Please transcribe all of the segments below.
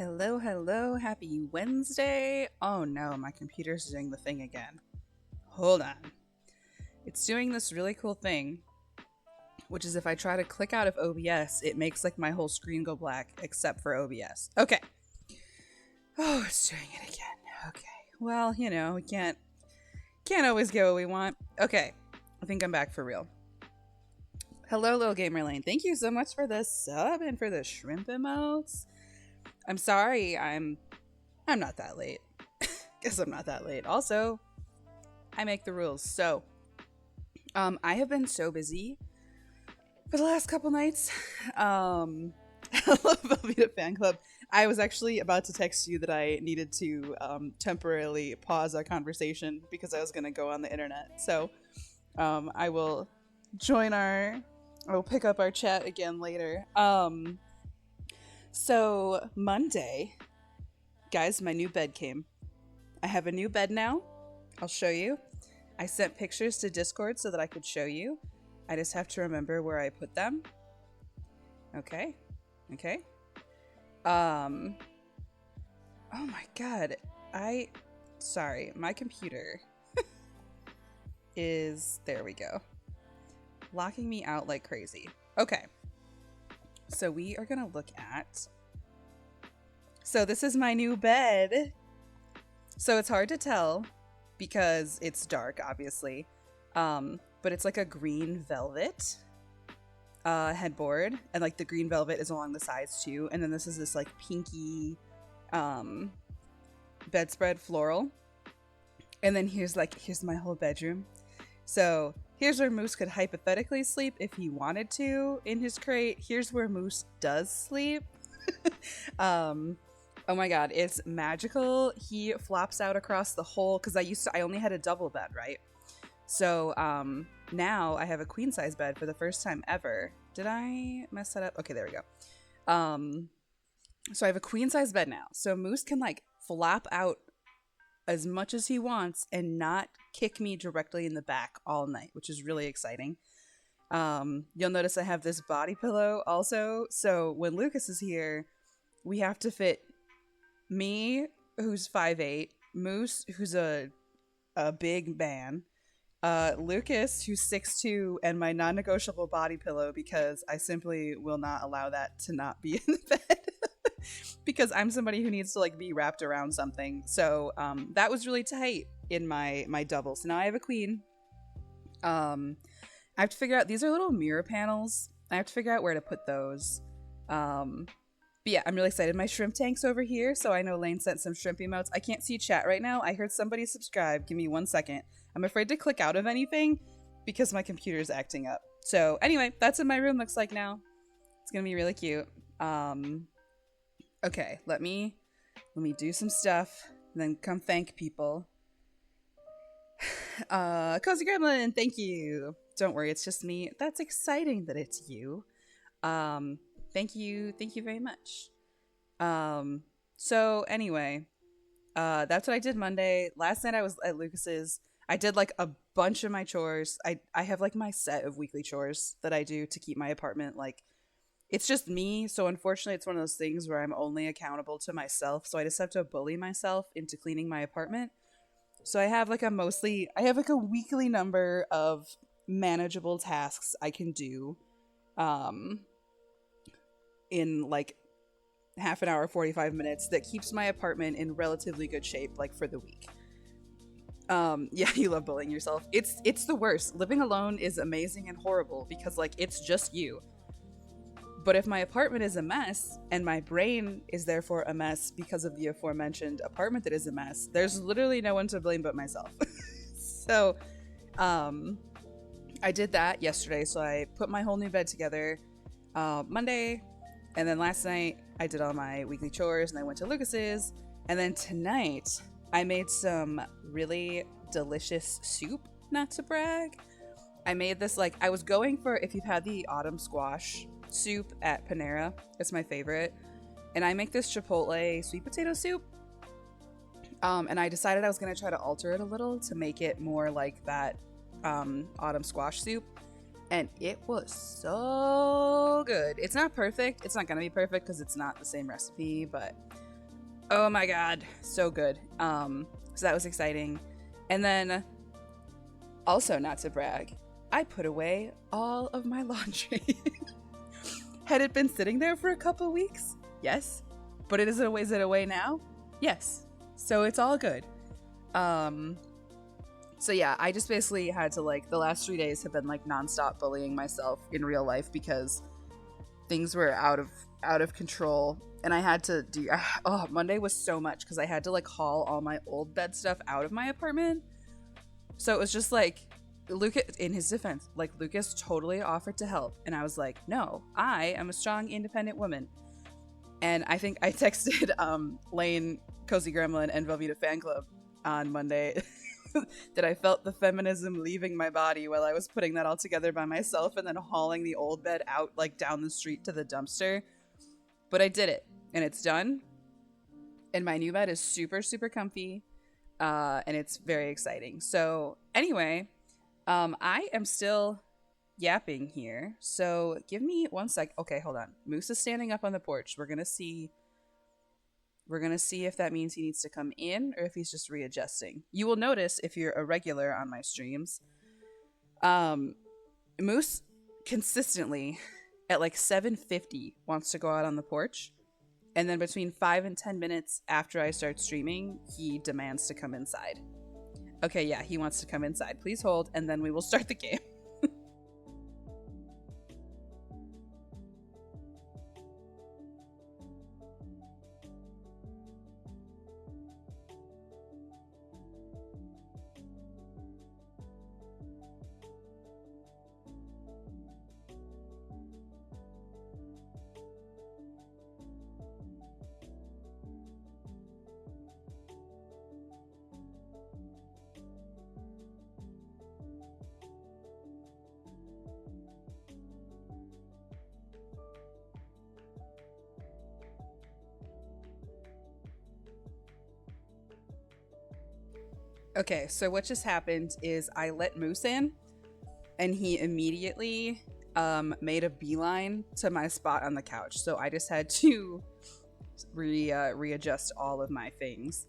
Hello, hello, happy Wednesday. Oh no, my computer's doing the thing again. Hold on. It's doing this really cool thing, which is if I try to click out of OBS, it makes like my whole screen go black except for OBS. Okay. Oh, it's doing it again. Okay. Well, we can't always get what we want. Okay. I think I'm back for real. Hello, Little Gamer Lane. Thank you so much for the sub and for the shrimp emotes. I'm sorry, I'm not that late. Guess I'm not that late. Also, I make the rules. So, I have been so busy for the last couple nights. I love Velveeta Fan Club. I was actually about to text you that I needed to temporarily pause our conversation because I was going to go on the internet. So, I will pick up our chat again later. So Monday, guys, my new bed came. I have a new bed now. I'll show you. I sent pictures to Discord so that I could show you. I just have to remember where I put them. Okay. Oh my god. Sorry, my computer there we go. Locking me out like crazy. Okay. So we are going to look at... So this is my new bed. So it's hard to tell because it's dark, obviously. But it's like a green velvet headboard. And like the green velvet is along the sides too. And then this is this like pinky bedspread floral. And then here's my whole bedroom. So... here's where Moose could hypothetically sleep if he wanted to in his crate. Here's where Moose does sleep. Oh my god, it's magical. He flops out across the whole, because I only had a double bed, right? So now I have a queen size bed for the first time ever. Did I mess that up? Okay, there we go. So I have a queen size bed now. So Moose can like flop out as much as he wants and not kick me directly in the back all night, which is really exciting. You'll notice I have this body pillow also. So when Lucas is here, we have to fit me, who's 5'8", Moose, who's a big man, Lucas, who's 6'2", and my non-negotiable body pillow, because I simply will not allow that to not be in the bed. Because I'm somebody who needs to like be wrapped around something. So that was really tight in my double. So now I have a queen. I have to figure out, these are little mirror panels. I have to figure out where to put those. But yeah, I'm really excited. My shrimp tank's over here. So I know Lane sent some shrimp emotes. I can't see chat right now. I heard somebody subscribe. Give me 1 second. I'm afraid to click out of anything because my computer's acting up. So anyway, that's what my room looks like now. It's going to be really cute. Okay, let me do some stuff, and then come thank people. Cozy Gremlin, thank you. Don't worry, it's just me. That's exciting that it's you. Thank you very much. So anyway, that's what I did Monday. Last night I was at Lucas's. I did like a bunch of my chores. I have like my set of weekly chores that I do to keep my apartment like... it's just me, so unfortunately it's one of those things where I'm only accountable to myself, so I just have to bully myself into cleaning my apartment. So I have like a weekly number of manageable tasks I can do in like half an hour, 45 minutes that keeps my apartment in relatively good shape like for the week. Yeah, you love bullying yourself. It's the worst. Living alone is amazing and horrible because like it's just you. But if my apartment is a mess, and my brain is therefore a mess because of the aforementioned apartment that is a mess, there's literally no one to blame but myself. So, I did that yesterday. So I put my whole new bed together Monday, and then last night I did all my weekly chores, and I went to Lucas's, and then tonight I made some really delicious soup, not to brag. I made this, like, I was going for, if you've had the autumn squash soup at Panera, it's my favorite, and I make this chipotle sweet potato soup, and I decided I was going to try to alter it a little to make it more like that autumn squash soup, and it was so good. It's not perfect, it's not going to be perfect because it's not the same recipe, but Oh my god, so good. So that was exciting. And then, also not to brag, I put away all of my laundry. Had it been sitting there for a couple weeks? Yes. But is it away now? Yes. So it's all good. So yeah, I just basically had to, like, the last 3 days have been like nonstop bullying myself in real life because things were out of control, and I had to do. Oh, Monday was so much because I had to like haul all my old bed stuff out of my apartment. So it was just like, Lucas, in his defense, like, Lucas totally offered to help, and I was like, no, I am a strong, independent woman. And I think I texted Lane, Cozy Gremlin, and Velveeta Fan Club on Monday that I felt the feminism leaving my body while I was putting that all together by myself and then hauling the old bed out, like, down the street to the dumpster. But I did it, and it's done. And my new bed is super, super comfy, and it's very exciting. So anyway, I am still yapping here, so give me 1 sec. Okay, hold on. Moose is standing up on the porch. We're gonna see if that means he needs to come in or if he's just readjusting. You will notice, if you're a regular on my streams, Moose consistently at like 7:50 wants to go out on the porch, and then between 5 and 10 minutes after I start streaming, he demands to come inside. Okay, yeah, he wants to come inside. Please hold, and then we will start the game. Okay, so what just happened is I let Moose in, and he immediately made a beeline to my spot on the couch. So I just had to readjust all of my things.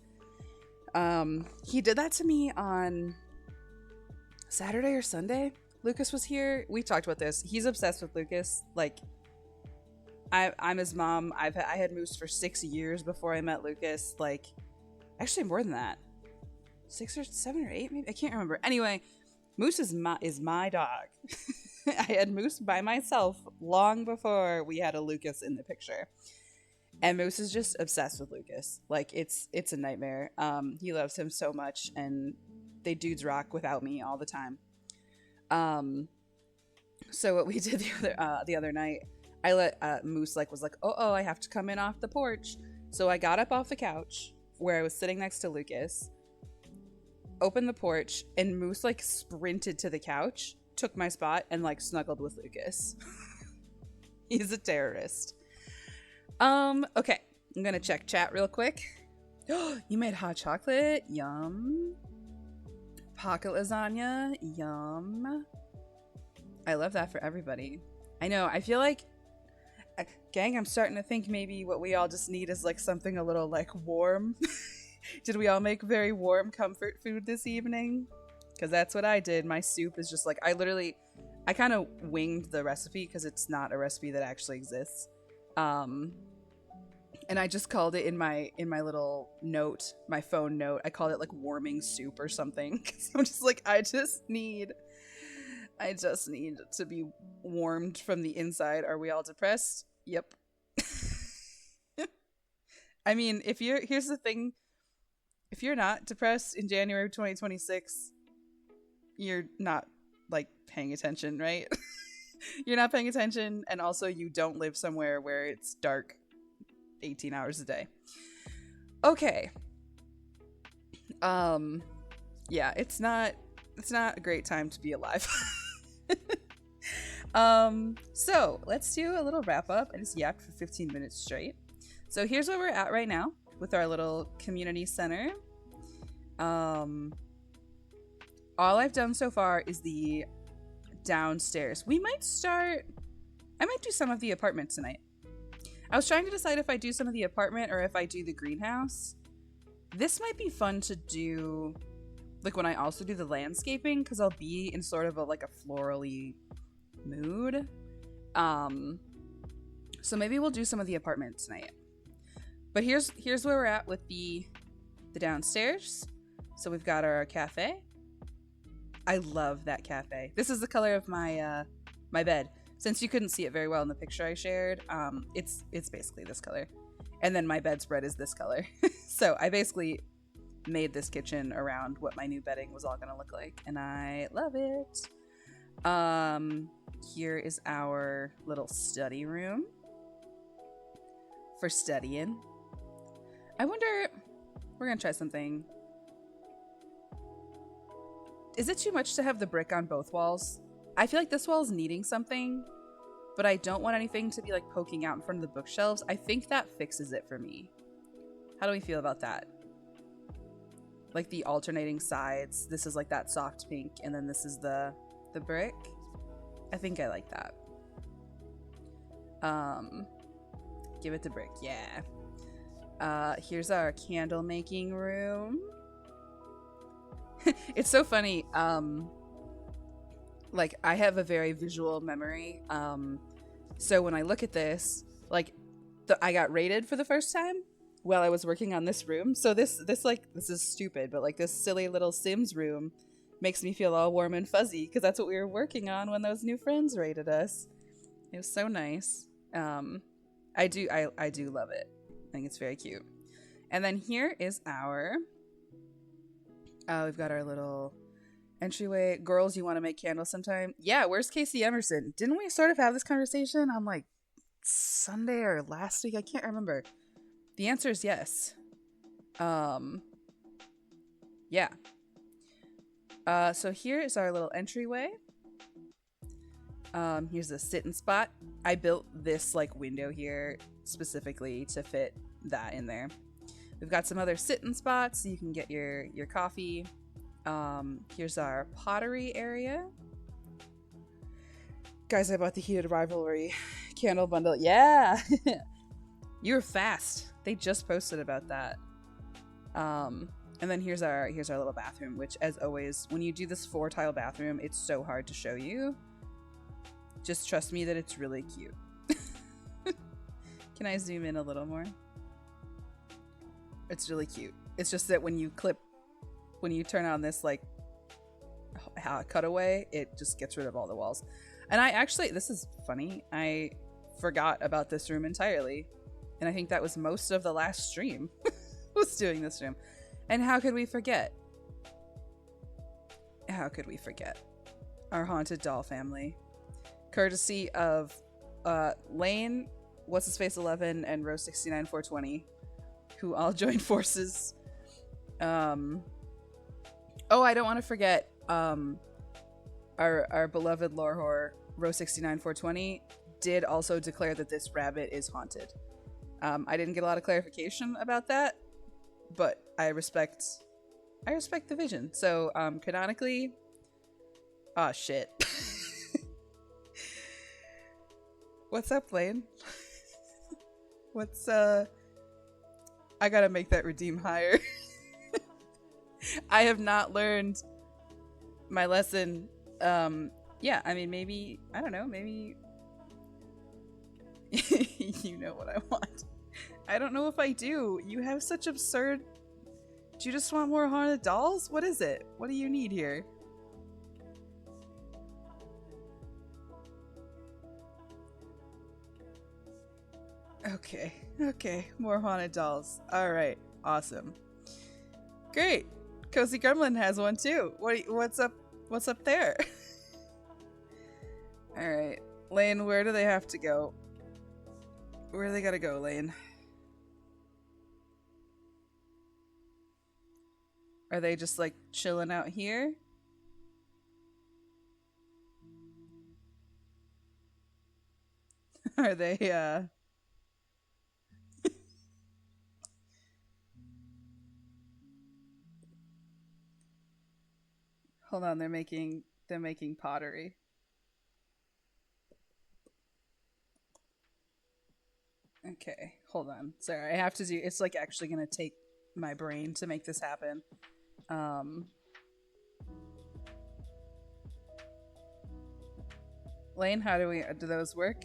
He did that to me on Saturday or Sunday. Lucas was here. We talked about this. He's obsessed with Lucas. Like, I'm his mom. I had Moose for 6 years before I met Lucas. Like, actually more than that. 6 or 7 or 8, maybe, I can't remember. Anyway, Moose is my dog. I had Moose by myself long before we had a Lucas in the picture, and Moose is just obsessed with Lucas. Like, it's a nightmare. He loves him so much, and they dudes rock without me all the time. So what we did the other night, I let Moose was like, oh, I have to come in off the porch. So I got up off the couch where I was sitting next to Lucas, opened the porch, and Moose like sprinted to the couch, took my spot, and like snuggled with Lucas. He's a terrorist. Okay, I'm gonna check chat real quick. You made hot chocolate? Yum. Pocket lasagna? Yum. I love that for everybody. I know, I feel like, gang, I'm starting to think maybe what we all just need is like something a little like warm. Did we all make very warm comfort food this evening? Because that's what I did. My soup is just like, I kind of winged the recipe because it's not a recipe that actually exists. And I just called it in my little note, my phone note, I called it like warming soup or something. Because I'm just like, I just need to be warmed from the inside. Are we all depressed? Yep. I mean, here's the thing. If you're not depressed in January of 2026, you're not, like, paying attention, right? You're not paying attention, and also you don't live somewhere where it's dark 18 hours a day. Okay. Yeah, it's not a great time to be alive. So let's do a little wrap up. I just yapped for 15 minutes straight. So here's where we're at right now with our little community center. All I've done so far is the downstairs. I might do some of the apartment tonight. I was trying to decide if I do some of the apartment or if I do the greenhouse. This might be fun to do, like when I also do the landscaping, because I'll be in sort of a like a florally mood. So maybe we'll do some of the apartment tonight. But here's where we're at with the downstairs. So we've got our cafe. I love that cafe. This is the color of my my bed. Since you couldn't see it very well in the picture I shared, it's basically this color. And then my bedspread is this color. So I basically made this kitchen around what my new bedding was all gonna look like, and I love it. Here is our little study room for studying. I wonder, we're gonna try something. Is it too much to have the brick on both walls? I feel like this wall is needing something, but I don't want anything to be like poking out in front of the bookshelves. I think that fixes it for me. How do we feel about that? Like the alternating sides. This is like that soft pink, and then this is the brick. I think I like that. Give it the brick, yeah. Here's our candle making room. It's so funny. Like I have a very visual memory. So when I look at this, like I got rated for the first time while I was working on this room. So this is stupid, but like this silly little Sims room makes me feel all warm and fuzzy because that's what we were working on when those new friends rated us. It was so nice. I do love it. I think it's very cute. And then here is our we've got our little entryway. Girls, you want to make candles sometime? Yeah, where's Casey Emerson? Didn't we sort of have this conversation on like Sunday or last week? I can't remember. The answer is yes. Yeah. So here is our little entryway. Here's a sit-in spot. I built this like window here specifically to fit that in there. We've got some other sit-in spots so you can get your coffee. Here's our pottery area. Guys, I bought the Heated Rivalry candle bundle. Yeah! You were fast. They just posted about that. And then here's our little bathroom, which as always, when you do this 4-tile bathroom, it's so hard to show you. Just trust me that it's really cute. Can I zoom in a little more? It's really cute. It's just that when you turn on this like cutaway, it just gets rid of all the walls. And I actually, this is funny, I forgot about this room entirely. And I think that was most of the last stream was doing this room. And how could we forget? How could we forget? Our haunted doll family. Courtesy of Lane, What's His Face 11, and Rose 69 420, who all joined forces. Oh, I don't want to forget our beloved lore whore, Rose 69 420, did also declare that this rabbit is haunted. I didn't get a lot of clarification about that, but I respect the vision. So canonically, shit. What's up, Lane? What's I gotta make that redeem higher. I have not learned my lesson. Yeah, I mean, maybe, I don't know, maybe you know what I want. I don't know if I do. You have such absurd... Do you just want more haunted dolls? What is it? What do you need here? Okay, more haunted dolls. Alright, awesome. Great! Cozy Gremlin has one too. What's up there? Alright, Lane, where do they have to go? Where do they gotta go, Lane? Are they just like chilling out here? Are they Hold on, they're making pottery. Okay, hold on. Sorry, I have to do. It's like actually gonna take my brain to make this happen. Lane, how do those work?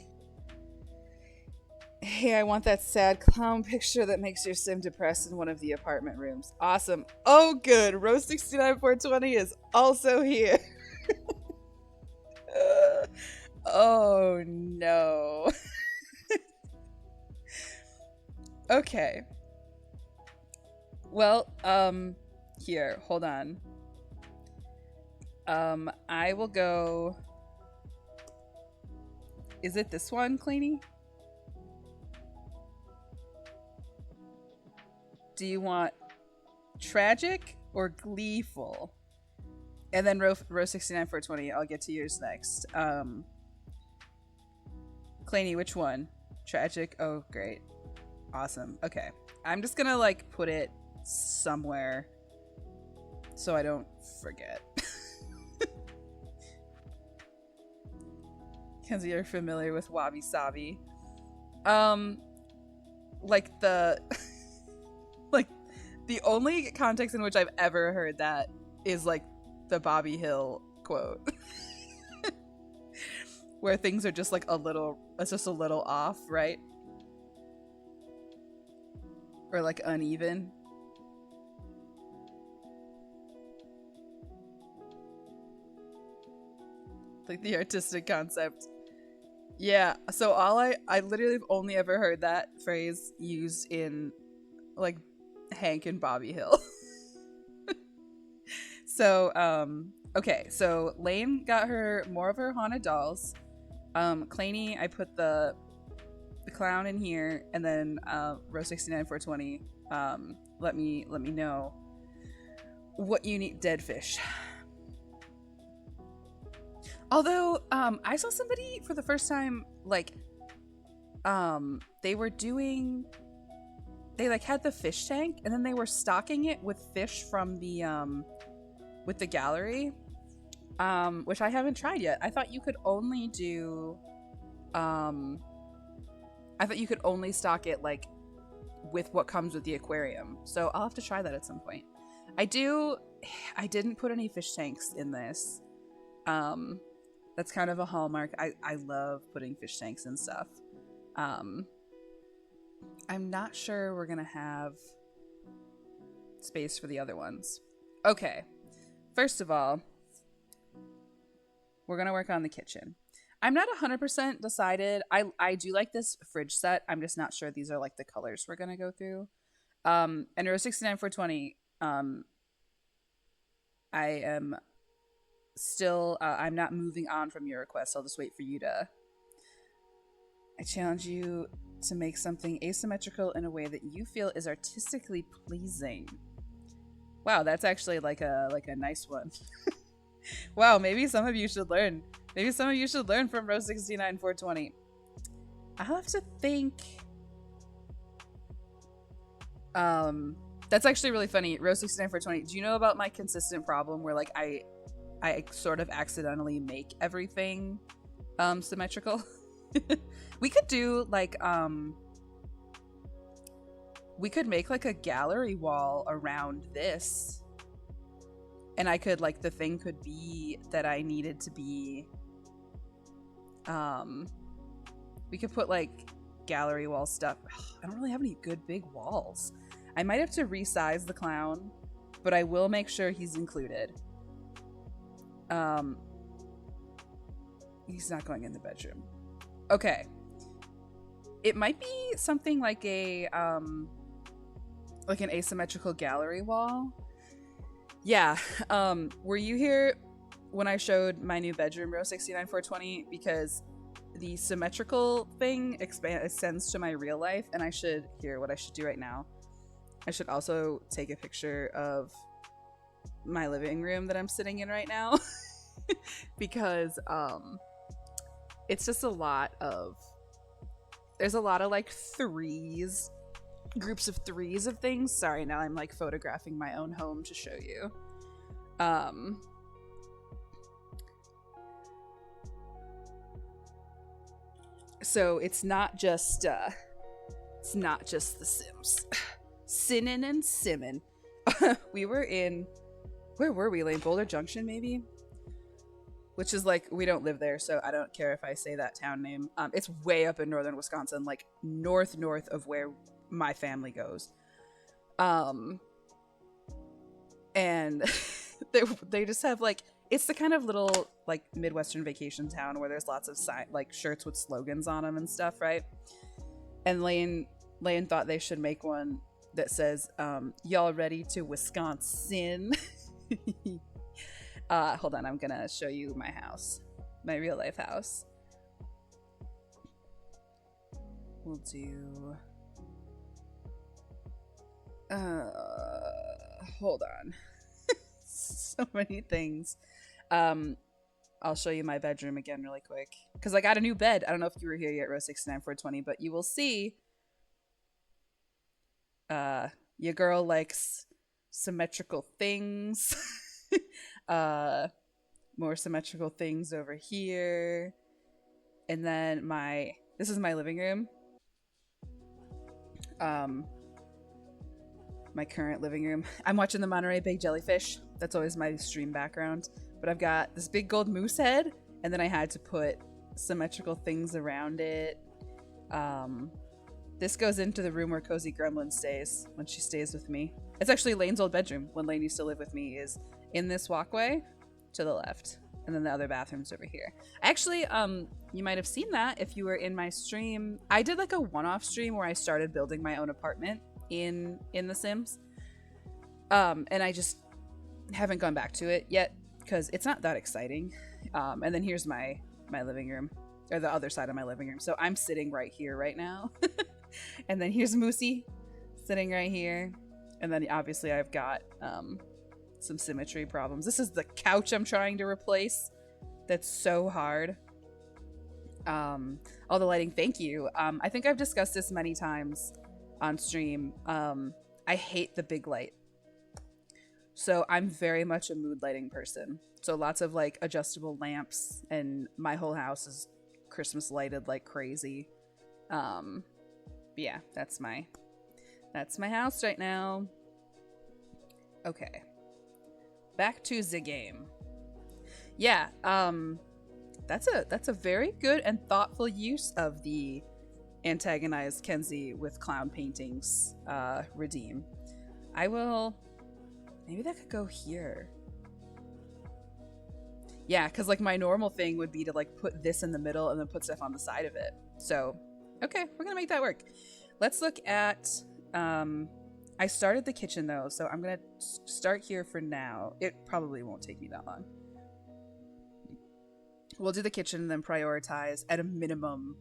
Hey, I want that sad clown picture that makes your sim depressed in one of the apartment rooms. Awesome. Oh, good. Rose 69420 is also here. Oh no. Okay. Well, here, hold on. I will go. Is it this one, Cleanie? Do you want tragic or gleeful? And then row 69420, I'll get to yours next. Claney, which one? Tragic? Oh, great. Awesome. Okay. I'm just gonna like put it somewhere so I don't forget. Kenzie, you're familiar with Wabi Sabi. Like the like the only context in which I've ever heard that is like the Bobby Hill quote. Where things are just like it's just a little off, right? Or like uneven. Like the artistic concept. Yeah, so I literally have only ever heard that phrase used in like Hank and Bobby Hill. So, okay, so Lane got her more of her haunted dolls. Claney, I put the clown in here, and then Rose 69420. Let me know what you need. Dead fish. Although, I saw somebody for the first time, like, they like had the fish tank, and then they were stocking it with fish from the, with the gallery, which I haven't tried yet. I thought you could only do, I thought you could only stock it, like, with what comes with the aquarium. So I'll have to try that at some point. I didn't put any fish tanks in this. That's kind of a hallmark. I love putting fish tanks and stuff. I'm not sure we're gonna have space for the other ones. Okay, first of all, we're gonna work on the kitchen. I'm not 100% decided. I do like this fridge set. I'm just not sure these are like the colors we're gonna go through. And row 69420. I am still, I'm not moving on from your request. I'll just wait for you to. I challenge you to make something asymmetrical in a way that you feel is artistically pleasing. Wow, that's actually like a nice one. Wow, maybe some of you should learn. Maybe some of you should learn from row 69420. I'll have to think. That's actually really funny. Row 69420. Do you know about my consistent problem where like I sort of accidentally make everything symmetrical? We could do like we could make like a gallery wall around this, and I could like the thing could be that I needed to be we could put like gallery wall stuff. I don't really have any good big walls. I might have to resize the clown, but I will make sure he's included. He's not going in the bedroom. Okay. It might be something like a like an asymmetrical gallery wall. Yeah. Were you here when I showed my new bedroom, row 69420? Because the symmetrical thing extends to my real life, and I should hear what I should do right now. I should also take a picture of my living room that I'm sitting in right now. Because it's just a lot of, there's a lot of like threes, groups of threes of things. Sorry, now I'm like photographing my own home to show you. So it's not just It's not just The Sims. Sinnin' and Simmin'. We were in, where were we? Like Boulder Junction, maybe? Which is like, we don't live there, so I don't care if I say that town name. It's way up in northern Wisconsin, like north of where my family goes. And they just have like, it's the kind of little like Midwestern vacation town where there's lots of like shirts with slogans on them and stuff, right? And Lane thought they should make one that says, y'all ready to Wisconsin? Hold on, I'm gonna show you my house, my real life house. We'll do, hold on. So many things. I'll show you my bedroom again really quick, because I got a new bed. I don't know if you were here yet, Rose 69420, but you will see your girl likes symmetrical things. More symmetrical things over here. And then this is my living room. My current living room. I'm watching the Monterey Bay Jellyfish. That's always my stream background. But I've got this big gold moose head, and then I had to put symmetrical things around it. This goes into the room where Cozy Gremlin stays when she stays with me. It's actually Lane's old bedroom when Lane used to live with me, is in this walkway to the left. And then the other bathroom's over here. Actually, you might have seen that if you were in my stream. I did like a one-off stream where I started building my own apartment in The Sims. And I just haven't gone back to it yet because it's not that exciting. And then here's my living room, or the other side of my living room. So I'm sitting right here right now. And then here's Moosey sitting right here. And then obviously I've got some symmetry problems. This is the couch I'm trying to replace. That's so hard. All the lighting, thank you. I think I've discussed this many times on stream. I hate the big light. So I'm very much a mood lighting person. So lots of like adjustable lamps, and my whole house is Christmas lighted like crazy. Yeah, that's my house right now. Okay. Back to the game. Yeah, that's a very good and thoughtful use of the antagonize Kenzie with clown paintings redeem. Maybe that could go here. Yeah, because like my normal thing would be to like put this in the middle and then put stuff on the side of it. So, okay, we're gonna make that work. Let's look at, I started the kitchen though, so I'm gonna start here for now. It probably won't take me that long. We'll do the kitchen and then prioritize at a minimum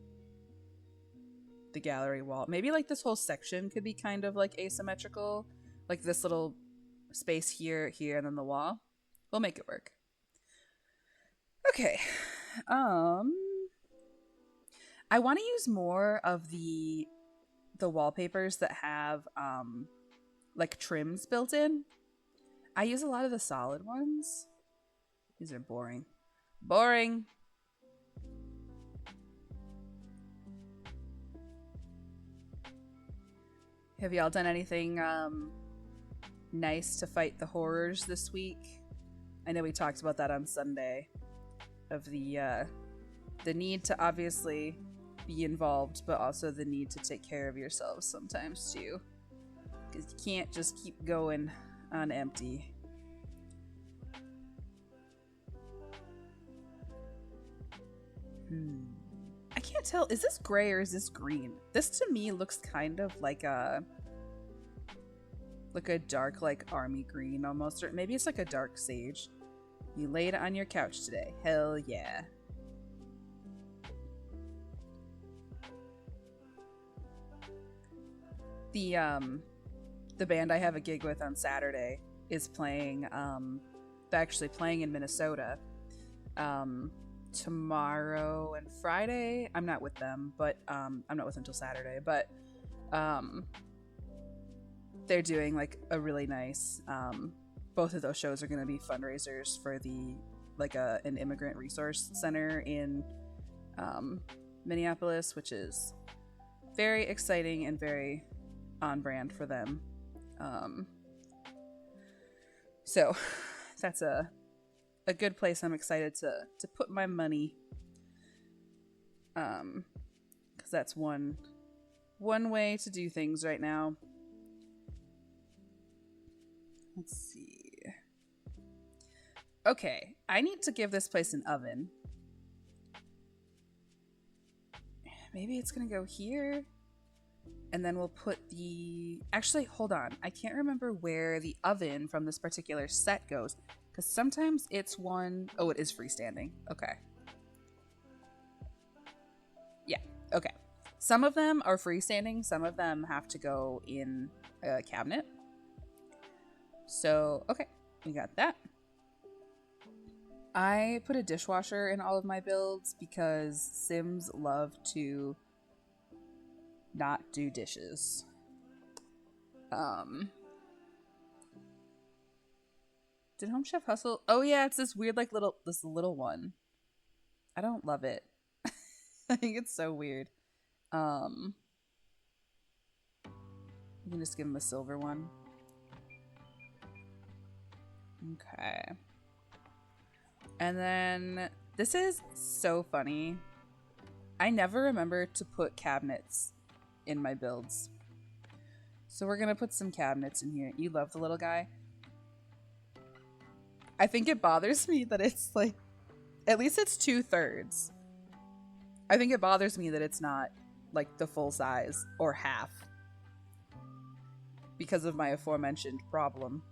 the gallery wall. Maybe like this whole section could be kind of like asymmetrical, like this little space here, and then the wall. We'll make it work. Okay. I want to use more of the wallpapers that have like trims built in. I use a lot of the solid ones. These are boring. Boring. Have y'all done anything nice to fight the horrors this week? I know we talked about that on Sunday, of the need to obviously be involved, but also the need to take care of yourselves sometimes too, because you can't just keep going on empty. I can't tell, is this gray or is this green? This to me looks kind of like a dark like army green almost, or maybe it's like a dark sage. You laid on your couch today. Hell yeah. The band I have a gig with on Saturday is playing they're actually playing in Minnesota tomorrow and Friday. I'm not with them, but I'm not with them until Saturday, but they're doing like a really nice both of those shows are going to be fundraisers for the like an immigrant resource center in Minneapolis, which is very exciting and very on brand for them. So that's a good place I'm excited to put my money. Because that's one way to do things right now. Let's see. Okay, I need to give this place an oven. Maybe it's gonna go here. And then we'll put the... Actually, hold on. I can't remember where the oven from this particular set goes. Because sometimes it's one... Oh, it is freestanding. Okay. Yeah, okay. Some of them are freestanding. Some of them have to go in a cabinet. So, okay. We got that. I put a dishwasher in all of my builds because Sims love to not do dishes. Did Home Chef Hustle? Oh yeah, it's this weird like this little one. I don't love it. I think it's so weird. You can just give him a silver one. Okay. And then this is so funny. I never remember to put cabinets in my builds. So we're gonna put some cabinets in here. You love the little guy. I think it bothers me that it's like, at least it's 2/3. I think it bothers me that it's not like the full size or half because of my aforementioned problem.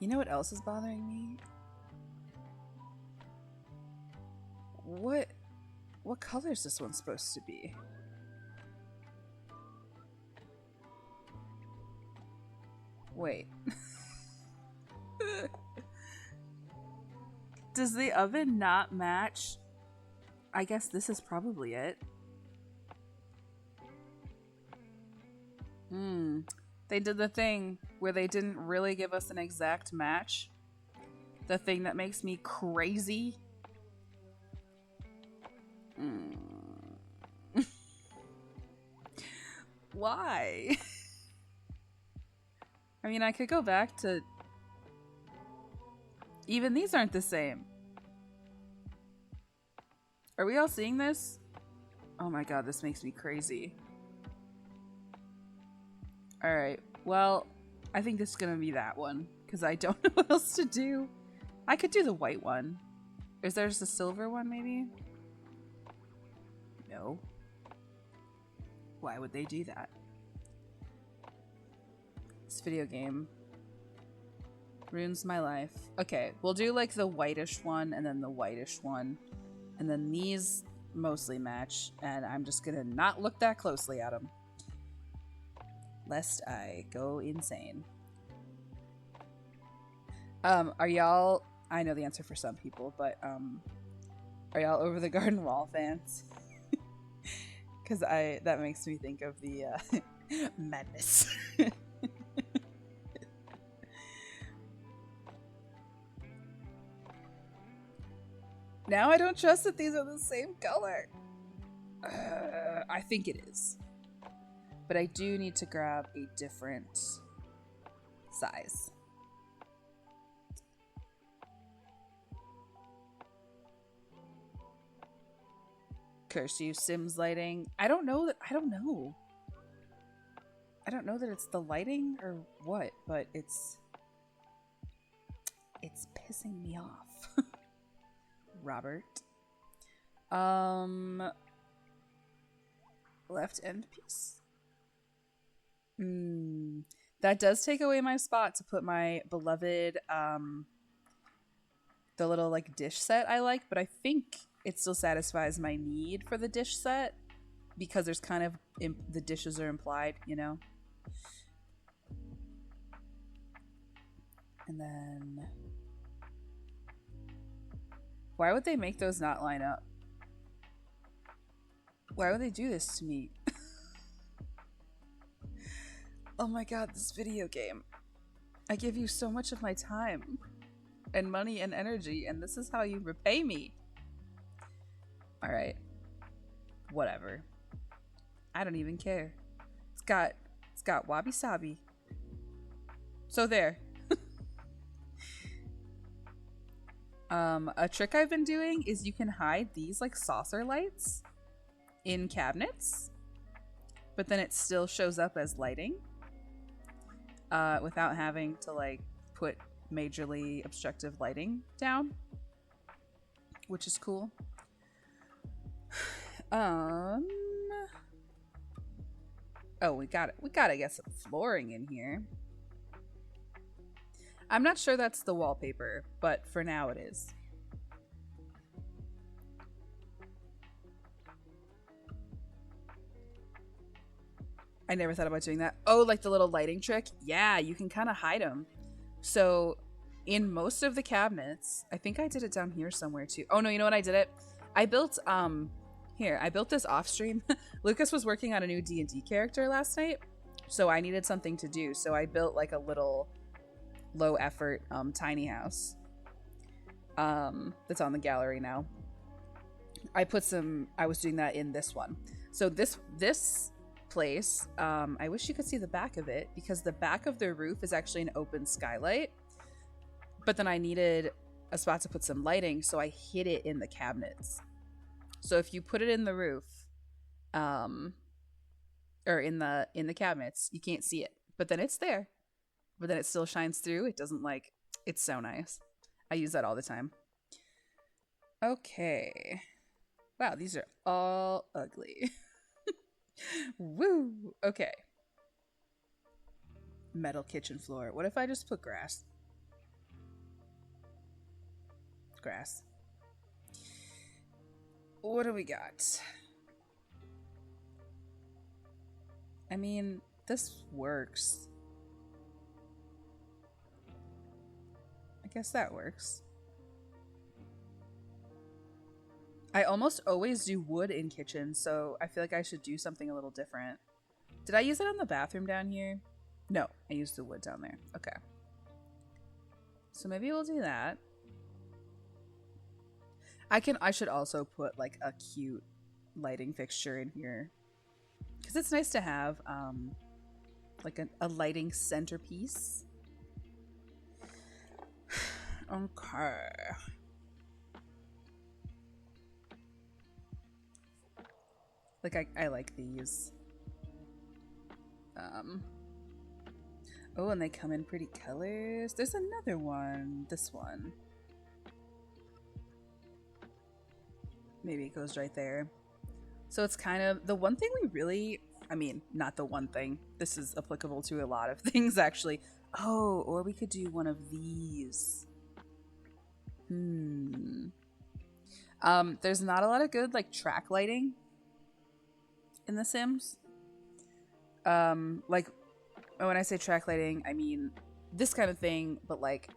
You know what else is bothering me? What color is this one supposed to be? Wait. Does the oven not match? I guess this is probably it. They did the thing where they didn't really give us an exact match. The thing that makes me crazy. Why? I mean, I could go back to... Even these aren't the same. Are we all seeing this? Oh my god, this makes me crazy. Alright, well, I think this is gonna be that one, because I don't know what else to do. I could do the white one. Is there just a silver one, maybe? No. Why would they do that? This video game ruins my life. Okay, we'll do like the whitish one and then the whitish one. And then these mostly match, and I'm just gonna not look that closely at them. Lest I go insane. Are y'all... I know the answer for some people, but are y'all Over the Garden Wall fans? Because that makes me think of the madness. Now I don't trust that these are the same color. I think it is. But I do need to grab a different size. Curse you, Sims lighting. I don't know. I don't know that it's the lighting or what, but it's pissing me off. Robert. Left end piece. That does take away my spot to put my beloved the little like dish set I like, but I think it still satisfies my need for the dish set because there's kind of the dishes are implied, you know. And then why would they make those not line up? Why would they do this to me? Oh my god, this video game. I give you so much of my time and money and energy, and this is how you repay me. Alright. Whatever. I don't even care. It's got wabi sabi. So there. A trick I've been doing is you can hide these like saucer lights in cabinets, but then it still shows up as lighting without having to like put majorly obstructive lighting down, which is cool. Oh, we gotta get some flooring in here. I'm not sure that's the wallpaper, but for now it is. I never thought about doing that. Oh, like the little lighting trick? Yeah, you can kind of hide them. So in most of the cabinets, I think I did it down here somewhere too. Oh no, you know what? I did it. I built I built this off stream. Lucas was working on a new D&D character last night, so I needed something to do. So I built like a little low effort tiny house that's on the gallery now. I was doing that in this one. So this place, I wish you could see the back of it, because the back of the roof is actually an open skylight, but then I needed a spot to put some lighting, so I hid it in the cabinets. So if you put it in the roof or in the cabinets, you can't see it, but then it's there, but then it still shines through. It doesn't like, it's so nice. I use that all the time. Okay, wow, these are all ugly. Woo! Okay. Metal kitchen floor. What if I just put grass? Grass. What do we got? I mean, this works. I guess that works. I almost always do wood in kitchen, so I feel like I should do something a little different. Did I use it on the bathroom down here? No, I used the wood down there. Okay. So maybe we'll do that. I should also put like a cute lighting fixture in here, because it's nice to have like a lighting centerpiece. Okay. Like I like these. Oh, and they come in pretty colors. There's another one. This one. Maybe it goes right there. So it's kind of the one thing we really, I mean, not the one thing. This is applicable to a lot of things actually. Oh, or we could do one of these. There's not a lot of good like track lighting in The Sims. Like when I say track lighting, I mean this kind of thing, but like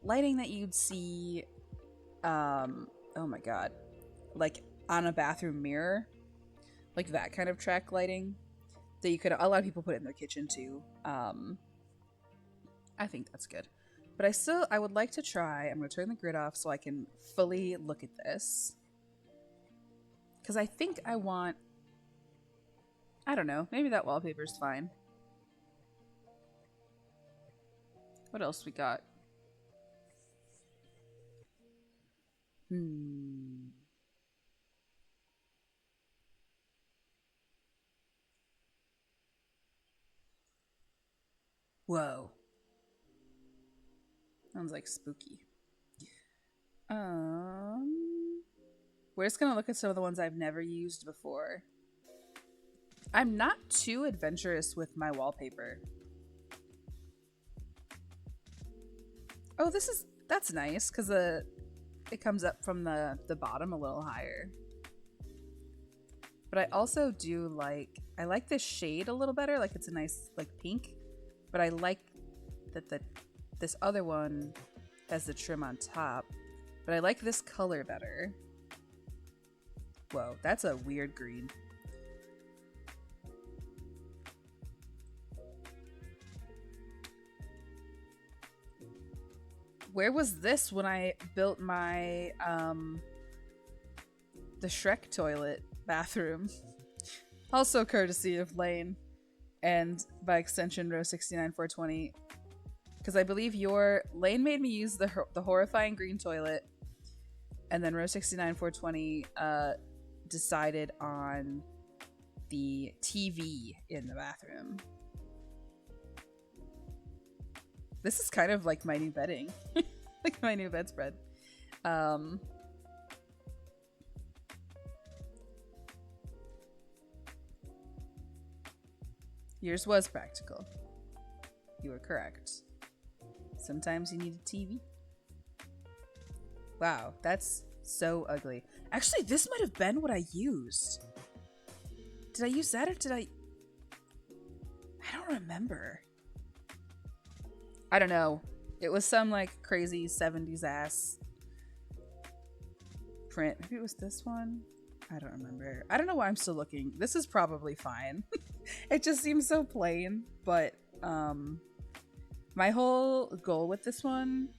lighting that you'd see oh my god, like on a bathroom mirror, like that kind of track lighting that you could, a lot of people put in their kitchen too. I think that's good, but I would like to try. I'm gonna turn the grid off so I can fully look at this, because I think I want, I don't know, maybe that wallpaper's fine. What else we got? Whoa. Sounds like spooky. We're just gonna look at some of the ones I've never used before. I'm not too adventurous with my wallpaper. Oh, that's nice, because it comes up from the bottom a little higher. But I also do like, I like this shade a little better, like it's a nice like pink, but I like that this other one has the trim on top, but I like this color better. Whoa, that's a weird green. Where was this when I built my the Shrek toilet bathroom? Also courtesy of Lane, and by extension row 69 420, because I believe your Lane made me use the horrifying green toilet, and then row 69 420 decided on the TV in the bathroom. This is kind of like my new bedding. Like my new bedspread. Yours was practical. You were correct. Sometimes you need a TV. Wow, that's so ugly. Actually, this might have been what I used. Did I use that or did I don't remember. I don't know. It was some like crazy 70s ass print. Maybe it was this one. I don't remember. I don't know why I'm still looking. This is probably fine. It just seems so plain, but my whole goal with this one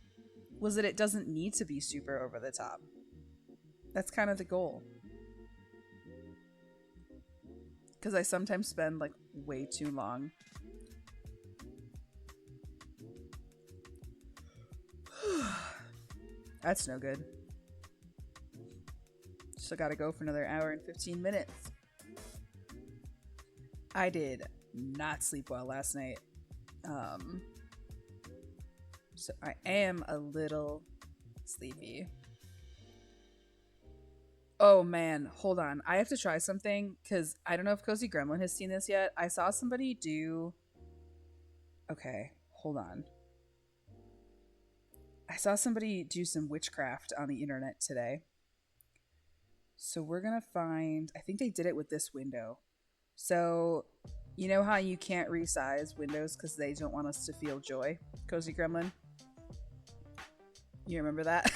was that it doesn't need to be super over the top. That's kind of the goal. Because I sometimes spend like way too long. That's no good. Still gotta go for another hour and 15 minutes. I did not sleep well last night. So I am a little sleepy. Oh man, hold on. I have to try something because I don't know if Cozy Gremlin has seen this yet. I saw somebody do... Okay, hold on. I saw somebody do some witchcraft on the internet today. So we're gonna find... I think they did it with this window. So, you know how you can't resize windows because they don't want us to feel joy? Cozy Gremlin? You remember that?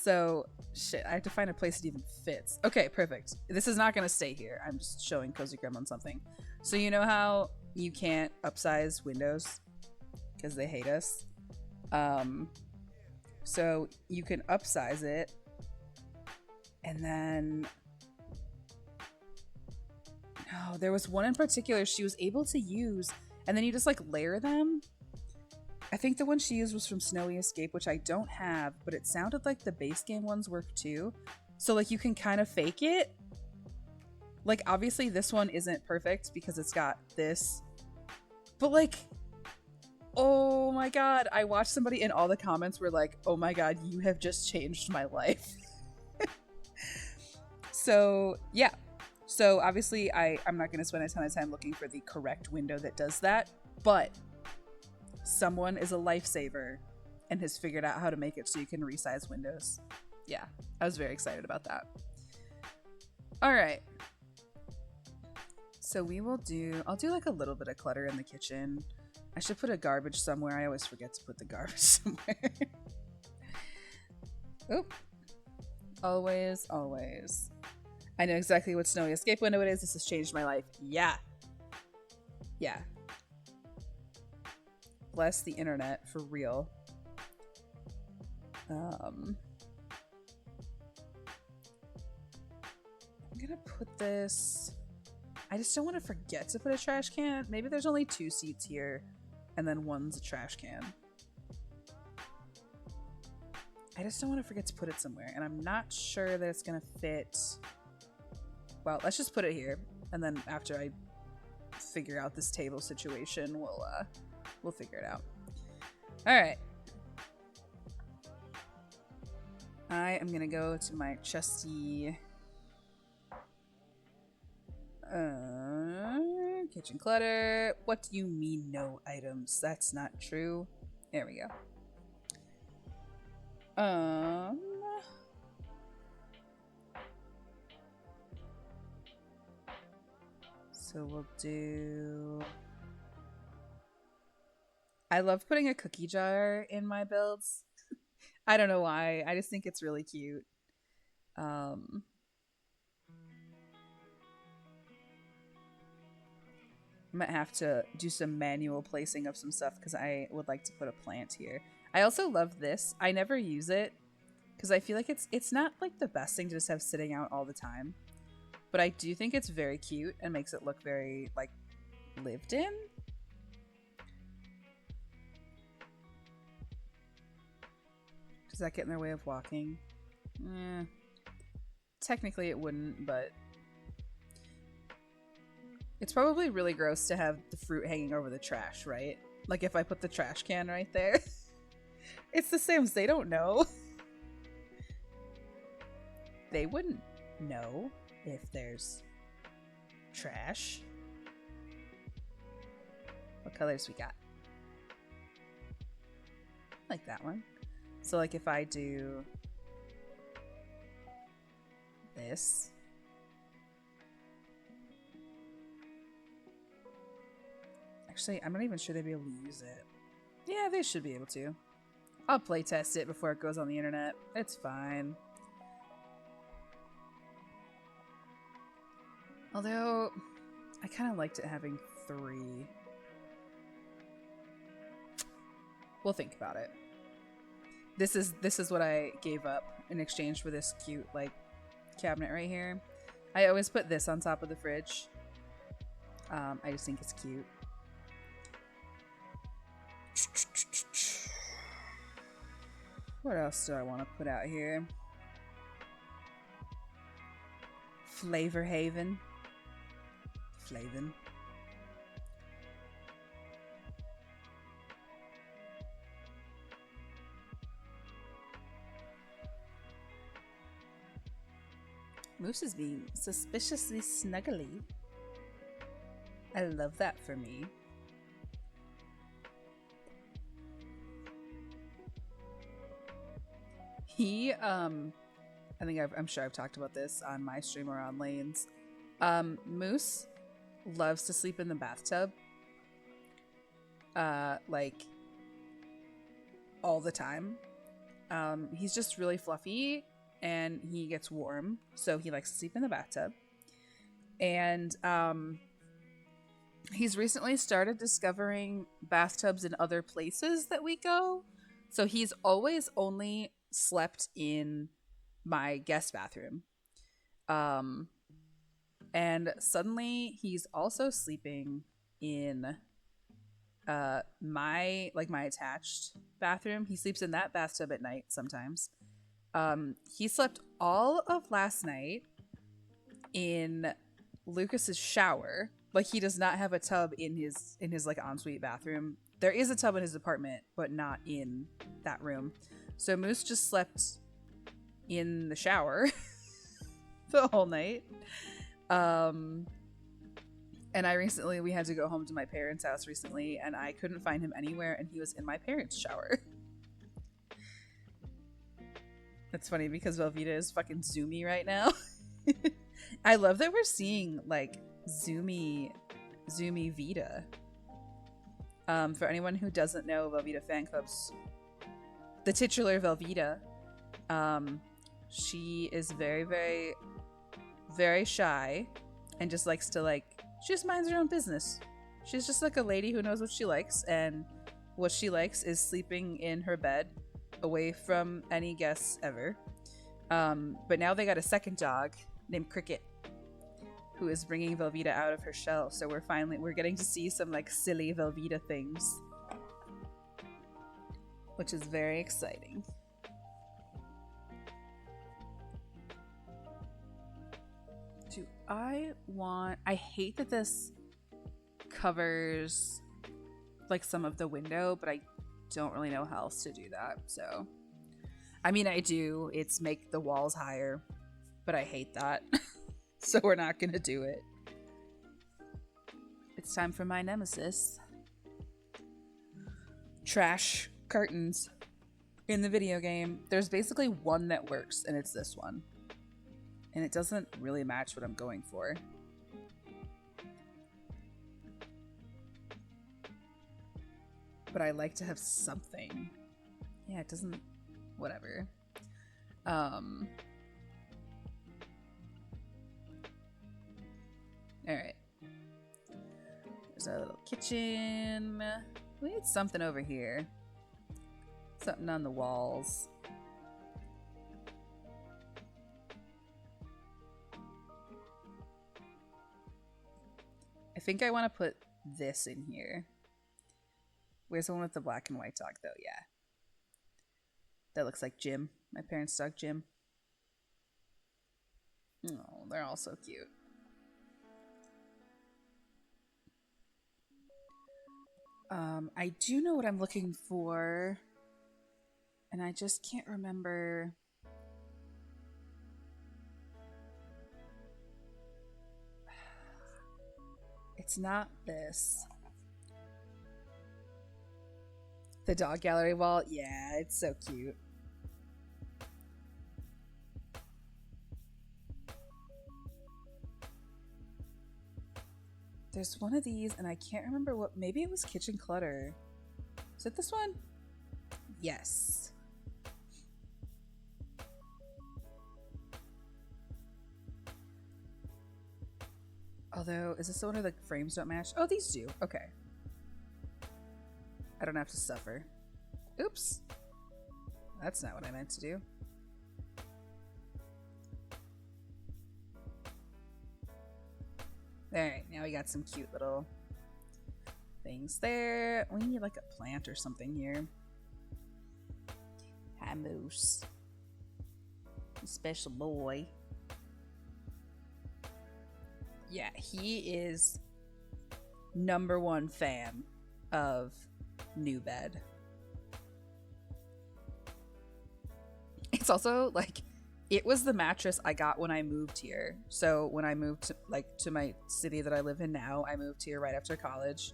So, shit, I have to find a place that even fits. Okay, perfect. This is not gonna stay here. I'm just showing Cozy Gremlin something. So you know how you can't upsize windows because they hate us? So you can upsize it, and then no, there was one in particular she was able to use, and then you just like layer them. I think the one she used was from Snowy Escape, which I don't have, but it sounded like the base game ones work too. So like you can kind of fake it. Like obviously this one isn't perfect because it's got this, but like, oh my god, I watched somebody in all the comments were like, oh my god, you have just changed my life. So yeah, so obviously I'm not going to spend a ton of time looking for the correct window that does that, but someone is a lifesaver and has figured out how to make it so you can resize windows. Yeah, I was very excited about that. All right. So I'll do like a little bit of clutter in the kitchen. I should put a garbage somewhere. I always forget to put the garbage somewhere. Oop. Always, always. I know exactly what Snowy Escape window it is. This has changed my life. Yeah. Yeah. Bless the internet, for real. I'm gonna put this... I just don't want to forget to put a trash can. Maybe there's only 2 seats here, and then one's a trash can. I just don't want to forget to put it somewhere, and I'm not sure that it's gonna fit. Well, let's just put it here, and then after I figure out this table situation, we'll figure it out. All right. I am gonna go to my trusty kitchen clutter. What do you mean no items? That's not true. There we go. So we'll do... I love putting a cookie jar in my builds. I don't know why. I just think it's really cute. I might have to do some manual placing of some stuff because I would like to put a plant here. I also love this. I never use it because I feel like it's not like the best thing to just have sitting out all the time. but I do think it's very cute and makes it look very, like, lived in. Does that get in their way of walking? Technically it wouldn't, but it's probably really gross to have the fruit hanging over the trash, right? Like if I put the trash can right there. It's the Sims, they don't know. They wouldn't know if there's trash. What colors we got? I like that one. So like if I do this. Actually, I'm not even sure they'd be able to use it. Yeah, they should be able to. I'll play test it before it goes on the internet. It's fine. Although, I kind of liked it having 3. We'll think about it. This is what I gave up in exchange for this cute, like, cabinet right here. I always put this on top of the fridge. I just think it's cute. What else do I want to put out here? Flavor Haven. Flavin. Moose is being suspiciously snuggly. I love that for me. He, I think I'm sure I've talked about this on my stream or on Lane's. Moose loves to sleep in the bathtub. Like, all the time. He's just really fluffy and he gets warm, so he likes to sleep in the bathtub. And, he's recently started discovering bathtubs in other places that we go. So he's always only slept in my guest bathroom. And suddenly he's also sleeping in my attached bathroom. He sleeps in that bathtub at night sometimes. He slept all of last night in Lucas's shower. Like, he does not have a tub in his like ensuite bathroom. There is a tub in his apartment, but not in that room. So Moose just slept in the shower the whole night. And we had to go home to my parents' house recently, and I couldn't find him anywhere, and he was in my parents' shower. That's funny because Velveeta is fucking zoomy right now. I love that we're seeing like zoomy Vita. For anyone who doesn't know Velveeta fan clubs, the titular Velveeta, she is very, very, very shy and just likes to she just minds her own business. She's just like a lady who knows what she likes, and what she likes is sleeping in her bed away from any guests ever. But now they got a second dog named Cricket, who is bringing Velveeta out of her shell. So we're getting to see some like silly Velveeta things, which is very exciting. I hate that this covers like some of the window, but I don't really know how else to do that. So, I mean, I do. It's make the walls higher, but I hate that. So we're not gonna do it. It's time for my nemesis. Trash curtains in the video game. There's basically one that works, and it's this one. And it doesn't really match what I'm going for. But I like to have something. Yeah, it doesn't... Whatever. Alright. There's our little kitchen. We need something over here. Something on the walls. I think I want to put this in here. Where's the one with the black and white dog, though? Yeah. That looks like Jim. My parents' dog, Jim. Oh, they're all so cute. I do know what I'm looking for, and I just can't remember. It's not this. The dog gallery wall? Yeah, it's so cute. There's one of these, and I can't remember what. Maybe it was Kitchen Clutter. Is it this one? Yes. Although, is this the one where the frames don't match? Oh, these do. Okay. I don't have to suffer. Oops. That's not what I meant to do. Alright, now we got some cute little things there. We need like a plant or something here. Hi, Moose. Special boy. Yeah, he is #1 fan of New Bed. It's also like, it was the mattress I got when I moved here. So when I moved to my city that I live in now, I moved here right after college,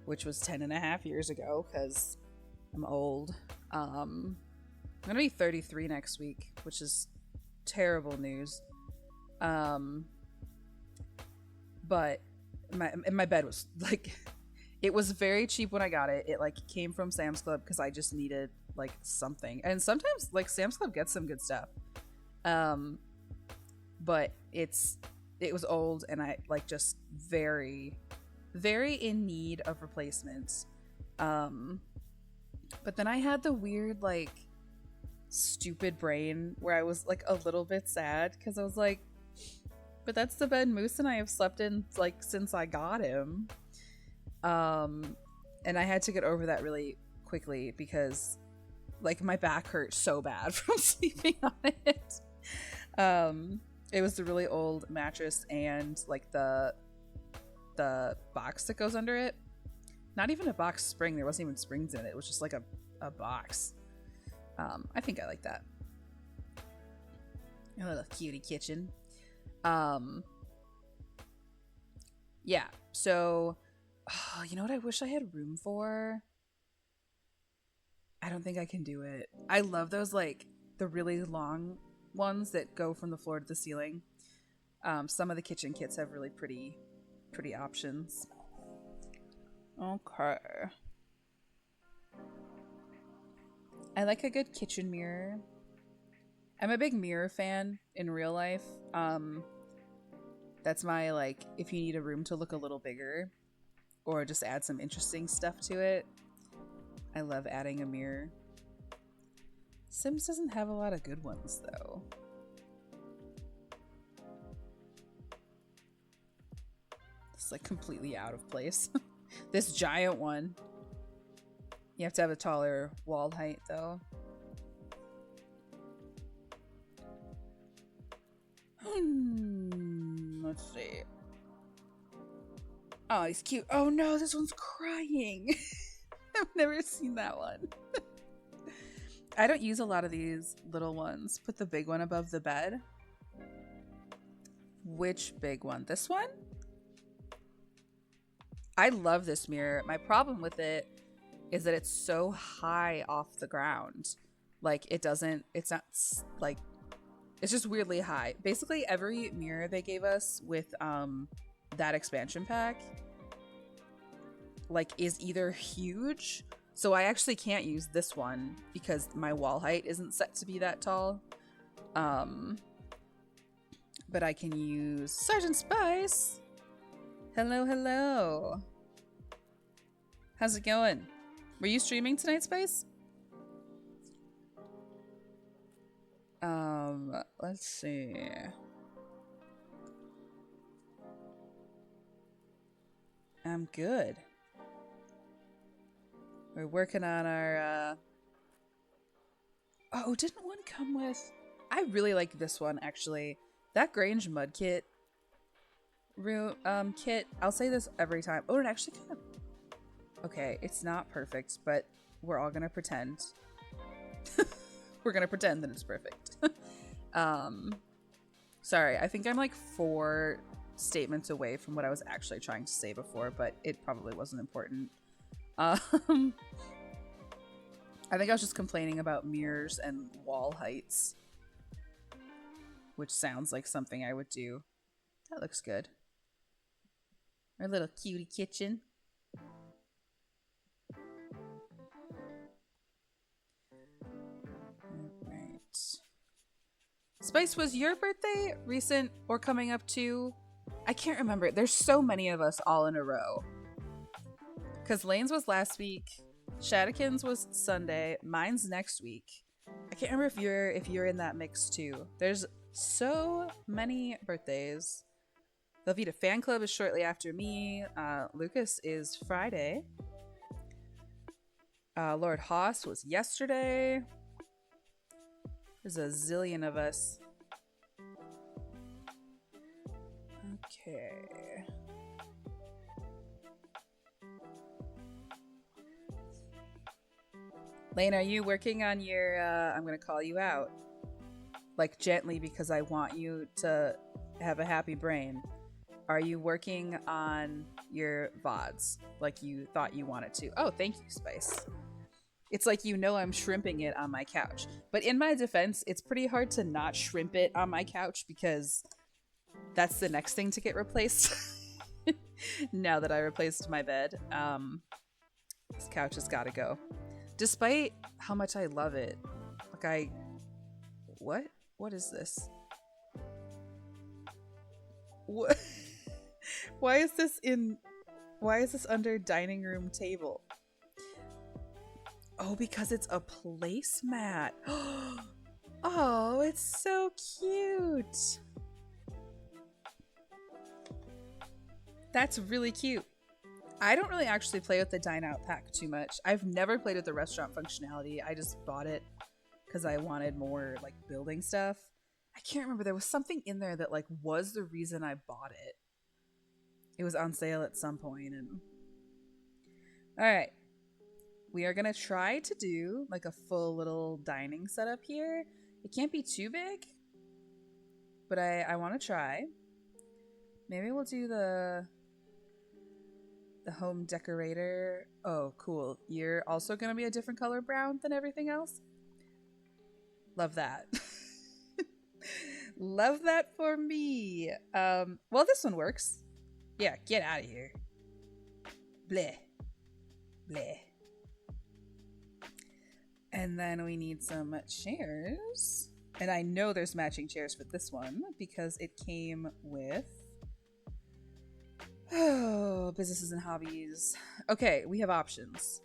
which was 10.5 years ago because I'm old. I'm gonna be 33 next week, which is terrible news. But my bed was like, it was very cheap when I got it. It like came from Sam's Club because I just needed like something, and sometimes like Sam's Club gets some good stuff. But it was old, and I like just very, very in need of replacements. But then I had the weird like stupid brain where I was like a little bit sad because I was like, but that's the bed Moose and I have slept in like since I got him. And I had to get over that really quickly because like my back hurt so bad from sleeping on it. It was the really old mattress and like the box that goes under it. Not even a box spring. There wasn't even springs in it. It was just like a box. I think I like that. A little cutie kitchen. Yeah, so you know what I wish I had room for? I don't think I can do it. I love those like the really long ones that go from the floor to the ceiling. Some of the kitchen kits have really pretty options. Okay. I like a good kitchen mirror. I'm a big mirror fan in real life. That's my like, if you need a room to look a little bigger or just add some interesting stuff to it, I love adding a mirror. Sims doesn't have a lot of good ones though. It's like completely out of place. This giant one. You have to have a taller wall height though. Let's see. Oh, he's cute. Oh no, this one's crying. I've never seen that one. I don't use a lot of these little ones. Put the big one above the bed. Which big one? This one? I love this mirror. My problem with it is that it's so high off the ground. Like it's not like, it's just weirdly high. Basically every mirror they gave us with that expansion pack like is either huge, so I actually can't use this one because my wall height isn't set to be that tall. But I can use Sergeant Spice. Hello. How's it going? Were you streaming tonight, Spice? Let's see. I'm good. We're working on our... Oh, didn't one come with... I really like this one, actually. That Grange Mud Kit kit, I'll say this every time. Oh, it actually kind of... Okay, it's not perfect, but we're all gonna pretend. We're gonna pretend that it's perfect. Sorry, I think I'm like 4 statements away from what I was actually trying to say before, but it probably wasn't important. I think I was just complaining about mirrors and wall heights, which sounds like something I would do. That looks good. Our little cutie kitchen. Alright. Spice, was your birthday recent or coming up too? I can't remember. There's so many of us all in a row. Because Lane's was last week. Shadikin's was Sunday. Mine's next week. I can't remember if you're in that mix too. There's so many birthdays. Velveeta Fan Club is shortly after me. Lucas is Friday. Lord Haas was yesterday. There's a zillion of us. Okay. Lane, are you working on your, I'm gonna call you out. Like gently because I want you to have a happy brain. Are you working on your VODs like you thought you wanted to? Oh, thank you, Spice. It's like, you know, I'm shrimping it on my couch. But in my defense, it's pretty hard to not shrimp it on my couch because that's the next thing to get replaced. Now that I replaced my bed. This couch has got to go. Despite how much I love it. Like What? What is this? What? Why is this under dining room table? Oh, because it's a placemat. Oh, it's so cute. That's really cute. I don't really actually play with the Dine Out pack too much. I've never played with the restaurant functionality. I just bought it because I wanted more like building stuff. I can't remember. There was something in there that like was the reason I bought it. It was on sale at some point. And all right, we are gonna try to do like a full little dining setup here. It can't be too big, but I want to try. Maybe we'll do the home decorator. Oh, cool. You're also gonna be a different color brown than everything else. Love that. Love that for me. Well, this one works. Yeah, get out of here. Bleh. Bleh. And then we need some chairs. And I know there's matching chairs for this one because it came with... Oh, businesses and hobbies. Okay, we have options.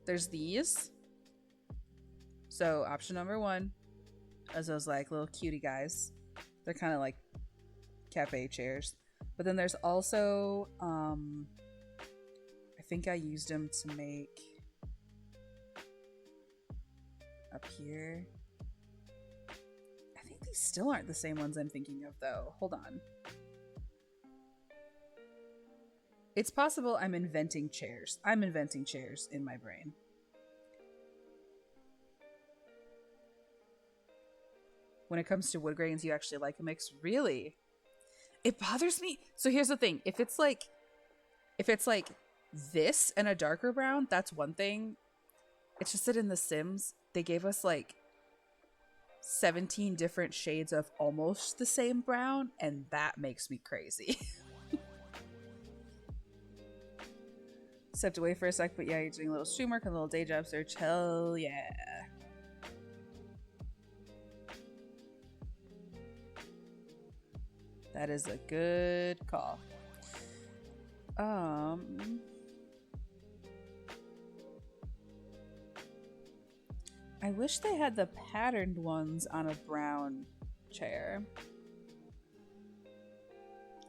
There's these. So option number 1 is those like little cutie guys. They're kind of like cafe chairs. But then there's also, I think I used them to make up here. I think these still aren't the same ones I'm thinking of though. Hold on. It's possible I'm inventing chairs. I'm inventing chairs in my brain. When it comes to wood grains, you actually like a mix? Really? It bothers me. So here's the thing. If it's like this and a darker brown, that's one thing. It's just that in The Sims, they gave us like 17 different shades of almost the same brown, and that makes me crazy. Stepped away for a sec, but yeah, you're doing a little stream work and a little day job search. Hell yeah. That is a good call. I wish they had the patterned ones on a brown chair.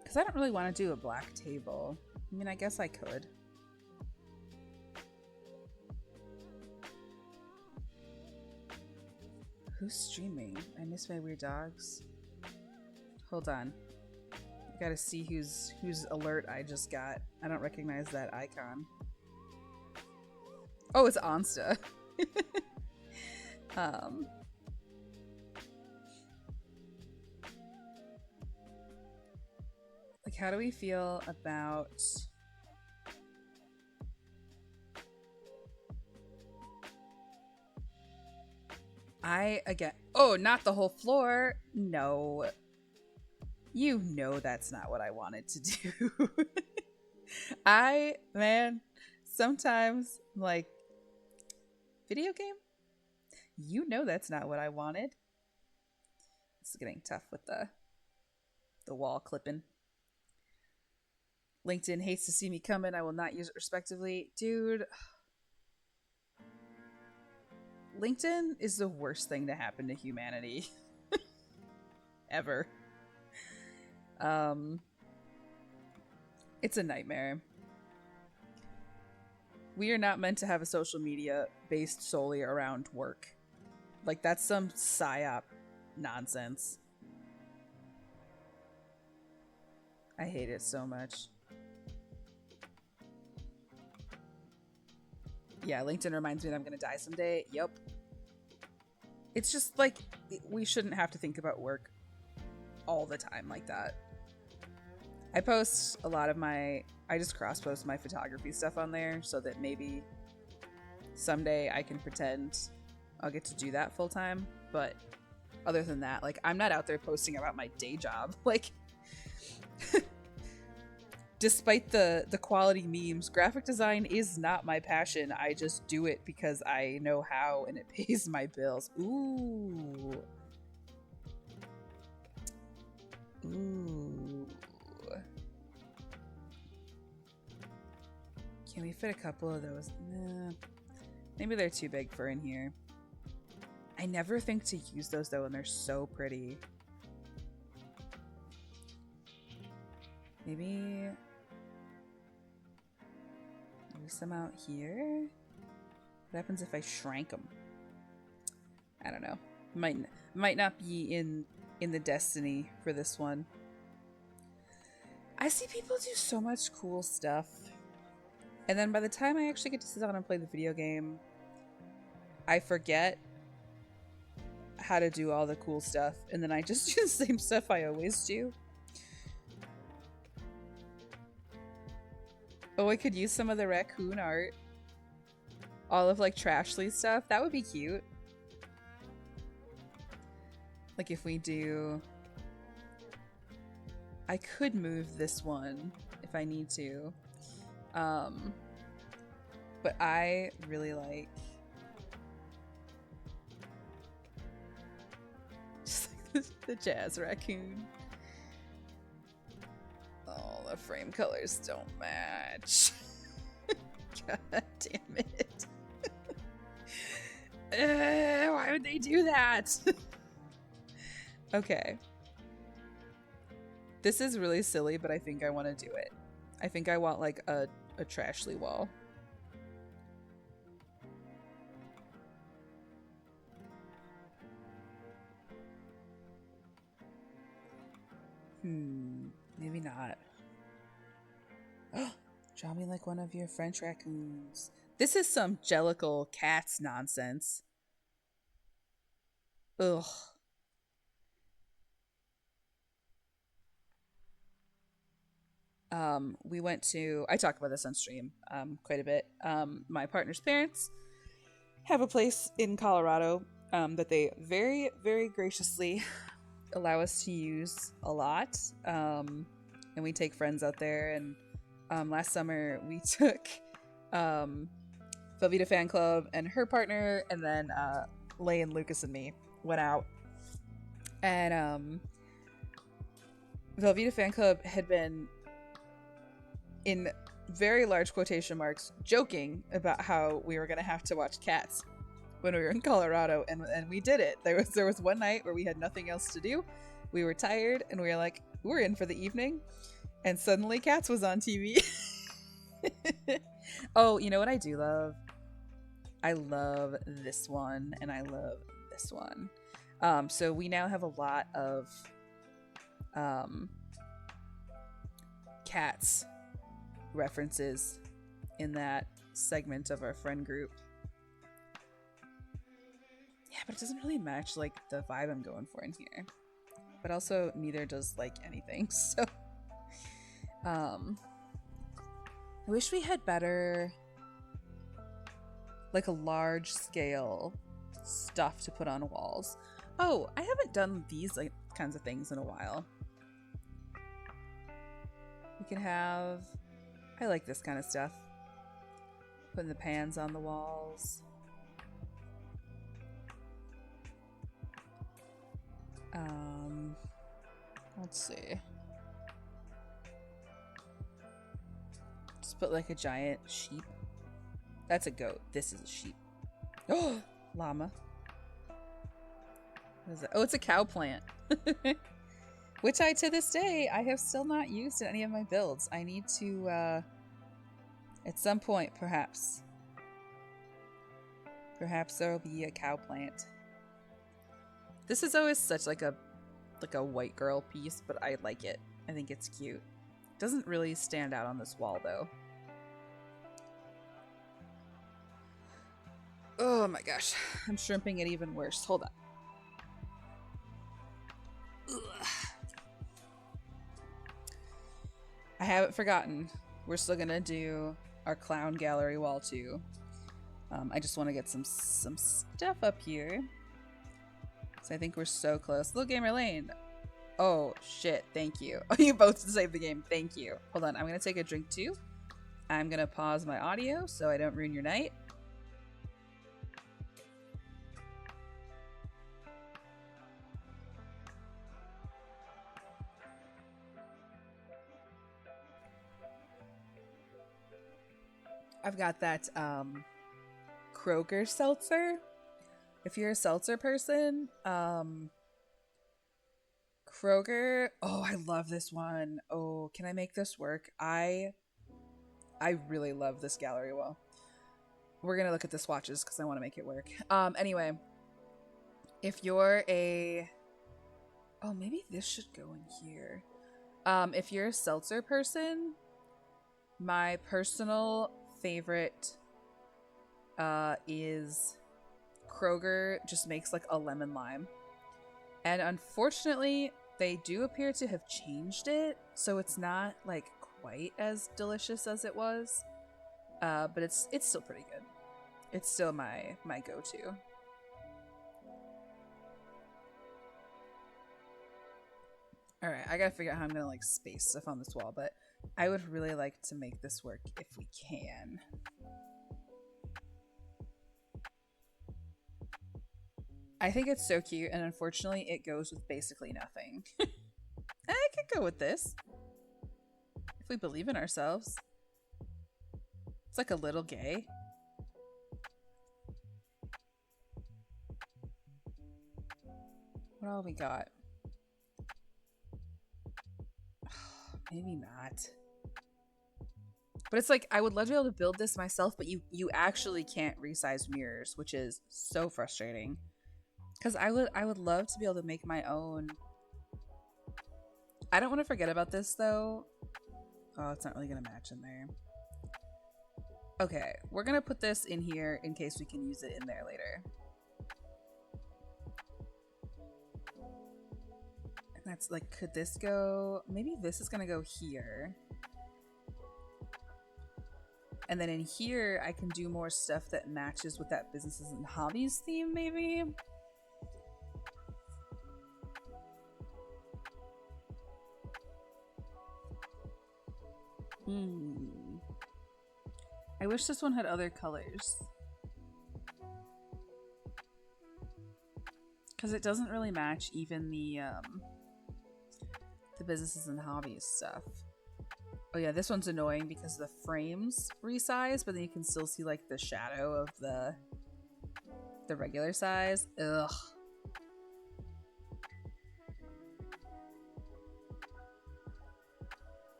Because I don't really want to do a black table. I mean, I guess I could. Who's streaming? I miss my weird dogs. Hold on. I gotta see whose alert I just got. I don't recognize that icon. Oh, it's Onsta. Like, how do we feel about again, oh, not the whole floor. No. You know that's not what I wanted to do. Man, sometimes, like, video game? You know that's not what I wanted. It's getting tough with the wall clipping. LinkedIn hates to see me coming. I will not use it respectively. Dude. LinkedIn is the worst thing to happen to humanity. Ever. It's a nightmare. We are not meant to have a social media based solely around work. Like, that's some psyop nonsense. I hate it so much. Yeah, LinkedIn reminds me that I'm gonna die someday. Yep. It's just like, we shouldn't have to think about work all the time like that. I post a lot of I just cross-post my photography stuff on there so that maybe someday I can pretend I'll get to do that full time. But other than that, like, I'm not out there posting about my day job. Like, despite the quality memes, graphic design is not my passion. I just do it because I know how and it pays my bills. Ooh. Ooh. Can we fit a couple of those? Nah. Maybe they're too big for in here. I never think to use those though, and they're so pretty. Maybe some out here. What happens if I shrank them? I don't know. Might not be in the destiny for this one. I see people do so much cool stuff, and then by the time I actually get to sit down and play the video game, I forget how to do all the cool stuff, and then I just do the same stuff I always do. Oh, I could use some of the raccoon art. All of, like, Trashly stuff. That would be cute. Like, if we do... I could move this one if I need to. But I really like... just like the jazz raccoon. Oh, the frame colors don't match. God damn it. Why would they do that? Okay. This is really silly, but I think I want to do it. I think I want, like, a Trashly wall. Maybe not. Draw me like one of your French raccoons. This is some Jellicle Cats nonsense. Ugh. We went to... I talk about this on stream quite a bit. My partner's parents have a place in Colorado that they very, very graciously allow us to use a lot, and we take friends out there. And last summer we took Velveeta Fan Club and her partner, and then Lay and Lucas and me went out, and Velveeta Fan Club had been, in very large quotation marks, joking about how we were gonna have to watch Cats when we were in Colorado, and we did it. There was one night where we had nothing else to do. We were tired, and we were like, we're in for the evening, and suddenly Cats was on TV. Oh, you know what I do love? I love this one, and I love this one. So we now have a lot of um, cats references in that segment of our friend group. Yeah, but it doesn't really match like the vibe I'm going for in here. But also neither does like anything. So I wish we had better like a large scale stuff to put on walls. Oh, I haven't done these like kinds of things in a while. We can have, I like this kind of stuff. Putting the pans on the walls. Let's see. Just put like a giant sheep. That's a goat. This is a sheep. Oh, llama. What is it? Oh, it's a cow plant. Which I, to this day, I have still not used in any of my builds. I need to, at some point, perhaps there will be a cow plant. This is always such like a white girl piece, but I like it. I think it's cute. Doesn't really stand out on this wall though. Oh my gosh, I'm shrimping it even worse. Hold on. Ugh. I haven't forgotten. We're still gonna do our clown gallery wall too. I just want to get some stuff up here. So I think we're so close. Little Gamer Lane. Oh shit, thank you. Oh, you both saved the game. Thank you. Hold on, I'm gonna take a drink too. I'm gonna pause my audio so I don't ruin your night. I've got that Kroger seltzer. If you're a seltzer person, Kroger. Oh, I love this one. Oh, can I make this work? I really love this gallery wall. We're gonna look at the swatches because I want to make it work. Anyway, if you're a, oh, maybe this should go in here. If you're a seltzer person, my personal favorite is Kroger just makes like a lemon lime. And unfortunately, they do appear to have changed it, so it's not like quite as delicious as it was. But it's still pretty good. It's still my go-to. All right, I gotta figure out how I'm gonna like space stuff on this wall, but I would really like to make this work if we can. I think it's so cute, and unfortunately, it goes with basically nothing. I could go with this if we believe in ourselves. It's like a little gay. What all we got? Maybe not. But it's like, I would love to be able to build this myself, but you actually can't resize mirrors, which is so frustrating. Because I would love to be able to make my own. I don't want to forget about this though. Oh, it's not really gonna match in there. Okay, we're gonna put this in here in case we can use it in there later. And that's like, could this go? Maybe this is gonna go here. And then in here, I can do more stuff that matches with that businesses and hobbies theme, maybe. I wish this one had other colors. Because it doesn't really match even the businesses and hobbies stuff. Oh yeah, this one's annoying because the frames resize, but then you can still see like the shadow of the regular size. Ugh.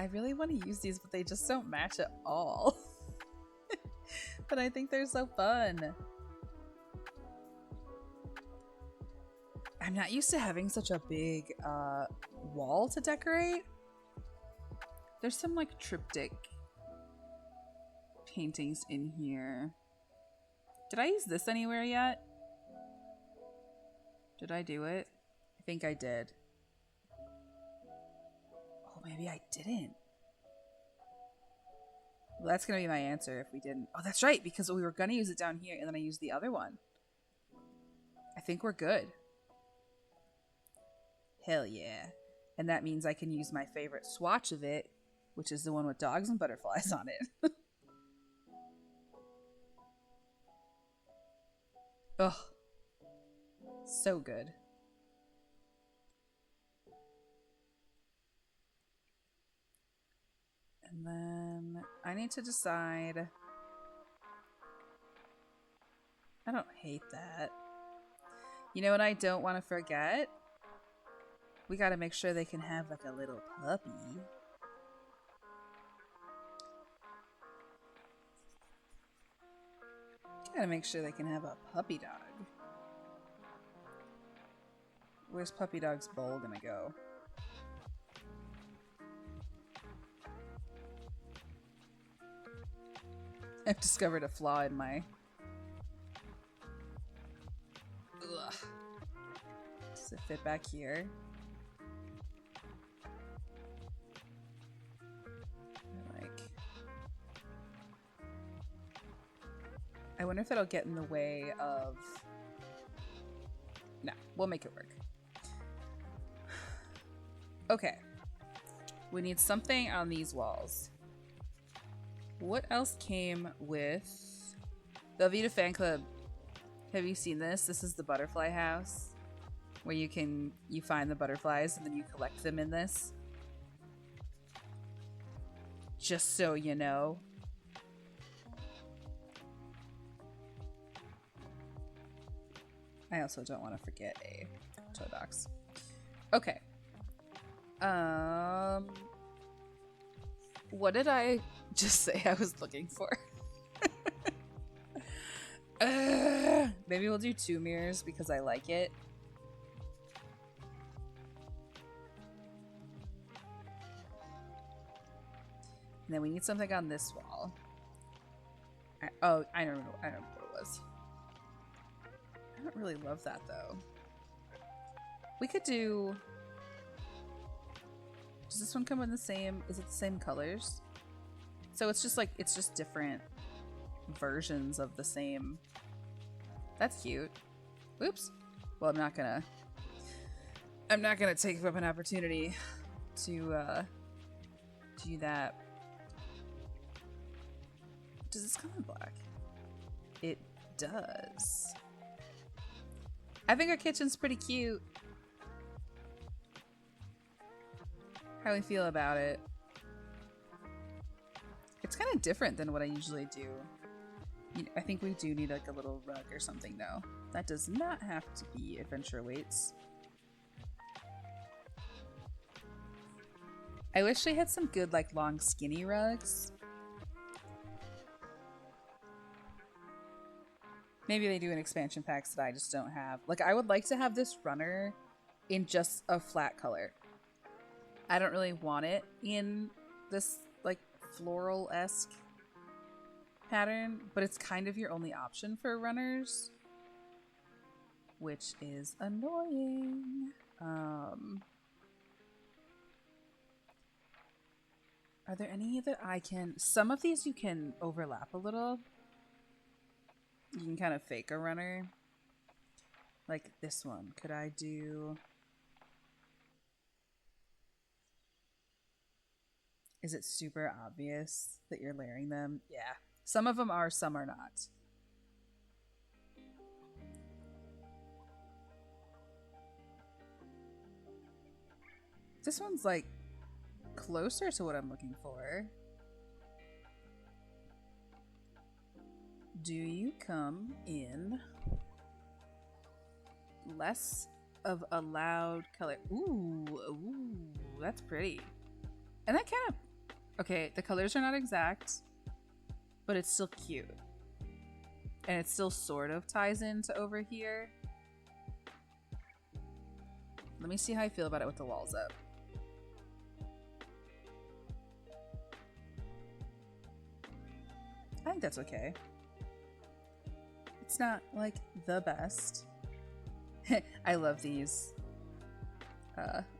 I really want to use these, but they just don't match at all. But I think they're so fun. I'm not used to having such a big wall to decorate. There's some like triptych paintings in here. Did I use this anywhere yet? Did I do it? I think I did. Oh, maybe I didn't. Well, that's going to be my answer if we didn't. Oh, that's right, because we were going to use it down here, and then I used the other one. I think we're good. Hell yeah. And that means I can use my favorite swatch of it, which is the one with dogs and butterflies on it. Ugh. So good. And then I need to decide. I don't hate that. You know what I don't want to forget? We gotta make sure they can have like a little puppy. Gotta make sure they can have a puppy dog. Where's Puppy Dog's bowl gonna go? I've discovered a flaw in my... Ugh. Does it fit back here? I wonder if it'll get in the way of... No, we'll make it work. Okay. We need something on these walls. What else came with Velveeta Fan Club? Have you seen this? This is the butterfly house where you find the butterflies and then you collect them in this. Just so you know. I also don't want to forget a toy box. Okay. What did I just say I was looking for? Maybe we'll do 2 mirrors because I like it. And then we need something on this wall. I don't know what it was. I don't really love that though. We could do... Does this one come in the same... Is it the same colors? So it's just like... It's just different versions of the same... That's cute. Oops. Well, I'm not gonna take up an opportunity to do that. Does this come in black? It does. I think our kitchen's pretty cute. How we feel about it. It's kind of different than what I usually do. I think we do need like a little rug or something though. That does not have to be adventure weights. I wish they had some good like long skinny rugs. Maybe they do in expansion packs that I just don't have. Like I would like to have this runner in just a flat color. I don't really want it in this like floral-esque pattern, but it's kind of your only option for runners, which is annoying. Are there any that I can... Some of these you can overlap a little. You can kind of fake a runner. Like this one. Could I do... Is it super obvious that you're layering them? Yeah. Some of them are, some are not. This one's like closer to what I'm looking for. Do you come in less of a loud color? Ooh, that's pretty. And that kind of Okay, the colors are not exact, but it's still cute. And it still sort of ties into over here. Let me see how I feel about it with the walls up. I think that's okay. It's not like the best. I love these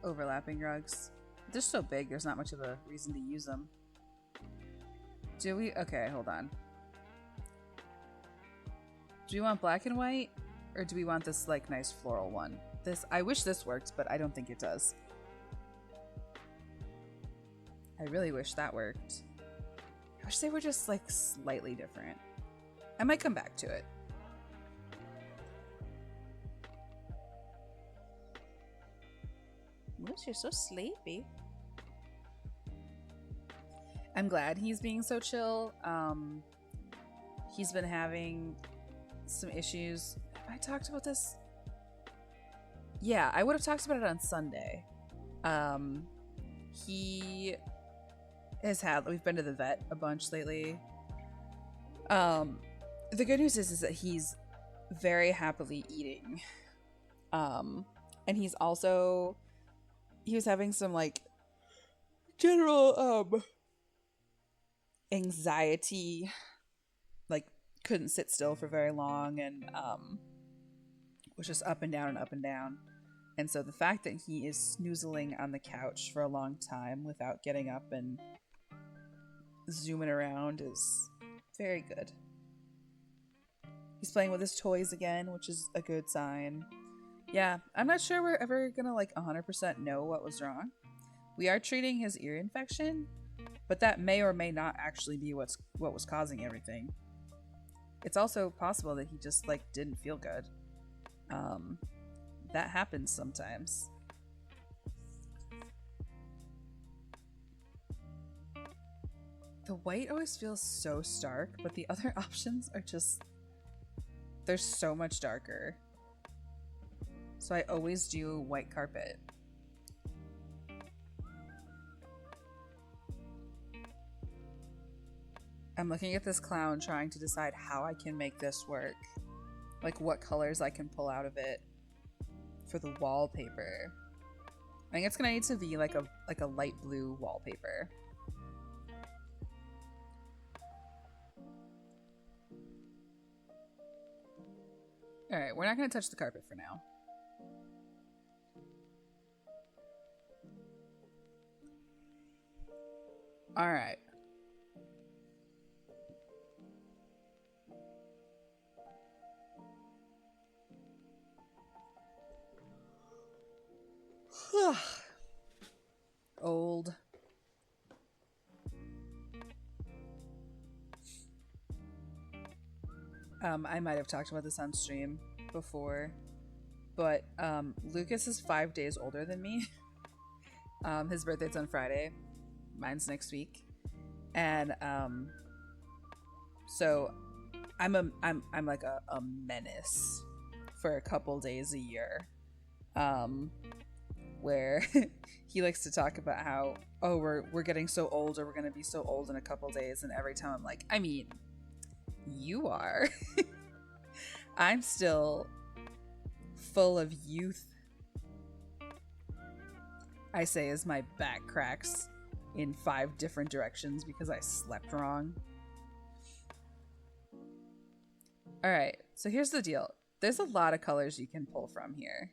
overlapping rugs. They're so big, there's not much of a reason to use them. Do we? Okay, hold on. Do we want black and white? Or do we want this like nice floral one? I wish this worked, but I don't think it does. I really wish that worked. I wish they were just like slightly different. I might come back to it. Moose, you're so sleepy. I'm glad he's being so chill. He's been having some issues. Have I talked about this? Yeah, I would have talked about it on Sunday. He has had, we've been to the vet a bunch lately. The good news is that he's very happily eating. And he's also, he was having some like general anxiety, like couldn't sit still for very long, and was just up and down and up and down. And so the fact that he is snoozling on the couch for a long time without getting up and zooming around is very good. He's playing with his toys again, which is a good sign. Yeah, I'm not sure we're ever gonna like 100% know what was wrong. We are treating his ear infection, but that may or may not actually be what was causing everything. It's also possible that he just like didn't feel good. That happens sometimes. The white always feels so stark, but the other options are just, they're so much darker. So I always do white carpet. I'm looking at this clown trying to decide how I can make this work. Like what colors I can pull out of it for the wallpaper. I think it's gonna need to be like a light blue wallpaper. Alright, we're not gonna touch the carpet for now. Alright. Old. I might have talked about this on stream before, but Lucas is 5 days older than me. His birthday's on Friday. Mine's next week. And so I'm like a menace for a couple days a year. Where he likes to talk about how, oh, we're getting so old, or we're gonna be so old in a couple days, and every time I'm like, I mean, you are. I'm still full of youth. I say as my back cracks in 5 different directions because I slept wrong. Alright, so here's the deal. There's a lot of colors you can pull from here.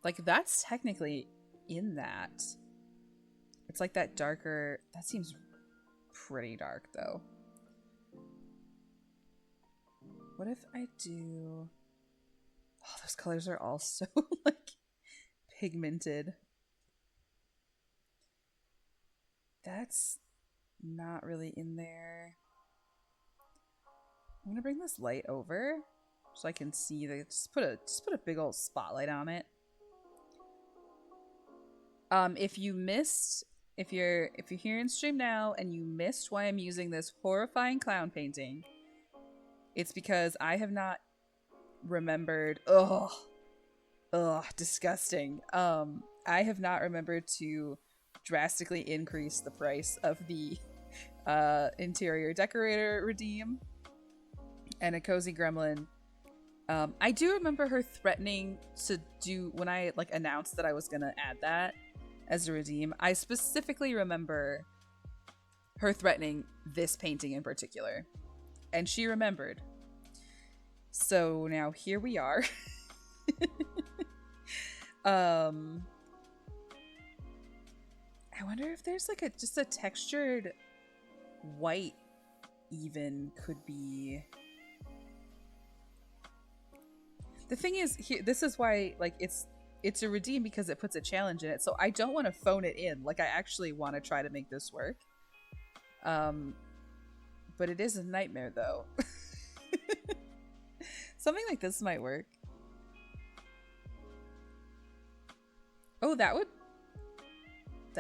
Like, that's technically in that. It's like that darker... That seems pretty dark, though. What if I do... Oh, those colors are all so, like, pigmented. That's not really in there. I'm gonna bring this light over so I can see the... Just put a big old spotlight on it. If you're here in stream now and you missed why I'm using this horrifying clown painting, it's because I have not remembered. Ugh, Ugh, disgusting. I have not remembered to drastically increase the price of the interior decorator redeem and a cozy gremlin. I do remember her threatening to do when I like announced that I was gonna add that as a redeem. I specifically remember her threatening this painting in particular, and she remembered. So now here we are. I wonder if there's like just a textured white even could be. The thing is, here, this is why like it's a redeem because it puts a challenge in it. So I don't want to phone it in. Like I actually want to try to make this work. But it is a nightmare though. Something like this might work. Oh, that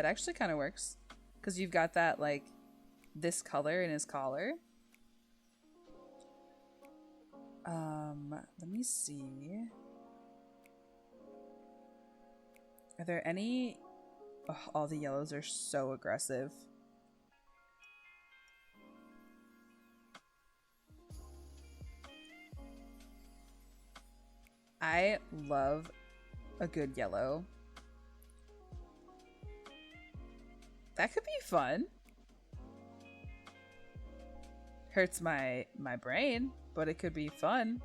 actually kind of works because you've got that like this color in his collar. Let me see. Are there any? Oh, all the yellows are so aggressive. I love a good yellow. That could be fun. Hurts my brain, but it could be fun.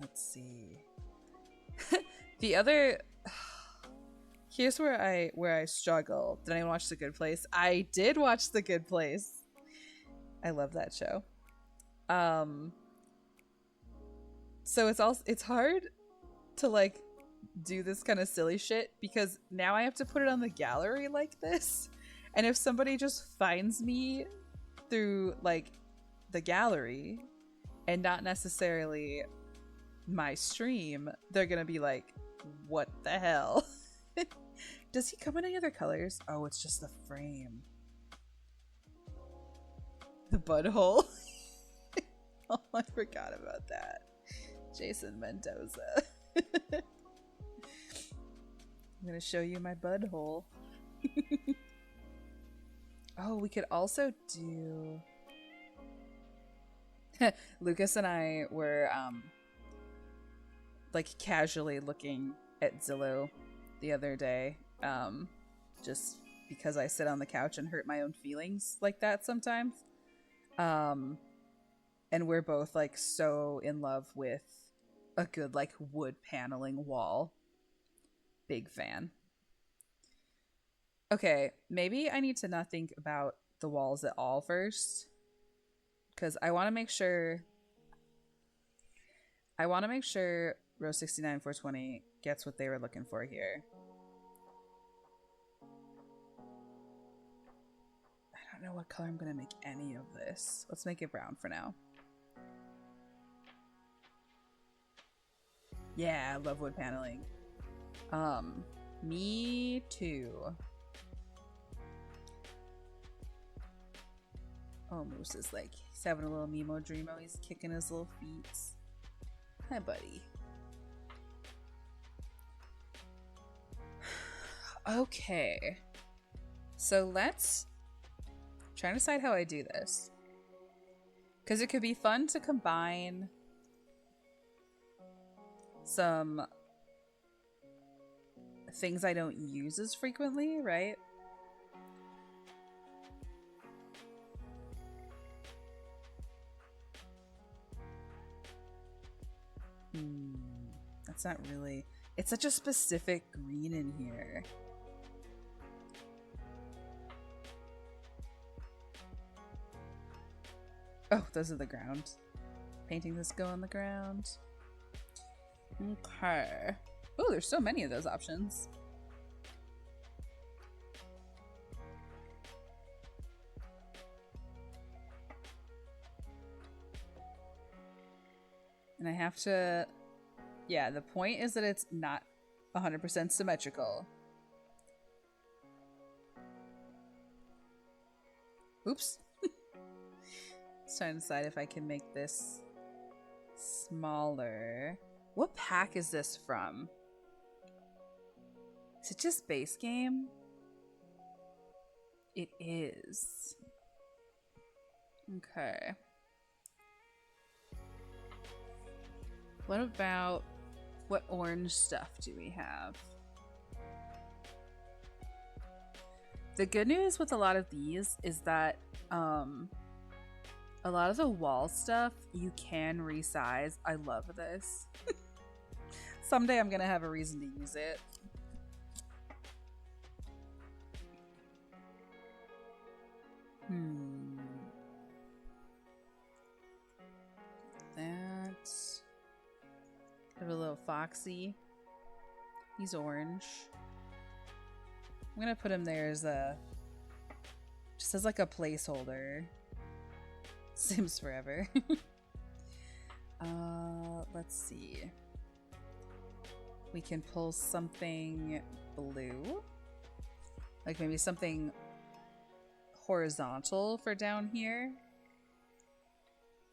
Let's see. The other here's where I struggle. Did anyone watch The Good Place? I did watch The Good Place. I love that show. So it's hard to like do this kind of silly shit because now I have to put it on the gallery like this. And if somebody just finds me through like the gallery and not necessarily my stream, they're gonna be like, what the hell? Does he come in any other colors? Oh, it's just the frame. The bud hole. Oh, I forgot about that. Jason Mendoza. I'm gonna show you my bud hole. Oh, we could also do... Lucas and I were like casually looking at Zillow the other day, just because I sit on the couch and hurt my own feelings like that sometimes. And we're both like so in love with a good like wood paneling wall. Big fan. Okay, maybe I need to not think about the walls at all first, because I want to make sure row 69 420 gets what they were looking for here. I don't know what color I'm gonna make any of this. Let's make it brown for now. Yeah, I love wood paneling. Me too. Oh, Moose is like, he's having a little Mimo Dreamo. He's kicking his little feet. Hi, buddy. Okay. So let's try to decide how I do this. Because it could be fun to combine some things I don't use as frequently, right? That's not really... It's such a specific green in here. Oh, those are the ground. Painting this go on the ground. Okay. Oh, there's so many of those options. And I have to... Yeah, the point is that it's not 100% symmetrical. Oops. Just trying to decide if I can make this smaller. What pack is this from? Is it just base game? It is. Okay. What about, what orange stuff do we have? The good news with a lot of these is that a lot of the wall stuff you can resize. I love this. Someday I'm gonna have a reason to use it. That's have a little foxy. He's orange. I'm gonna put him there as a just as like a placeholder. Sims forever. Let's see. We can pull something blue. Like maybe something horizontal for down here.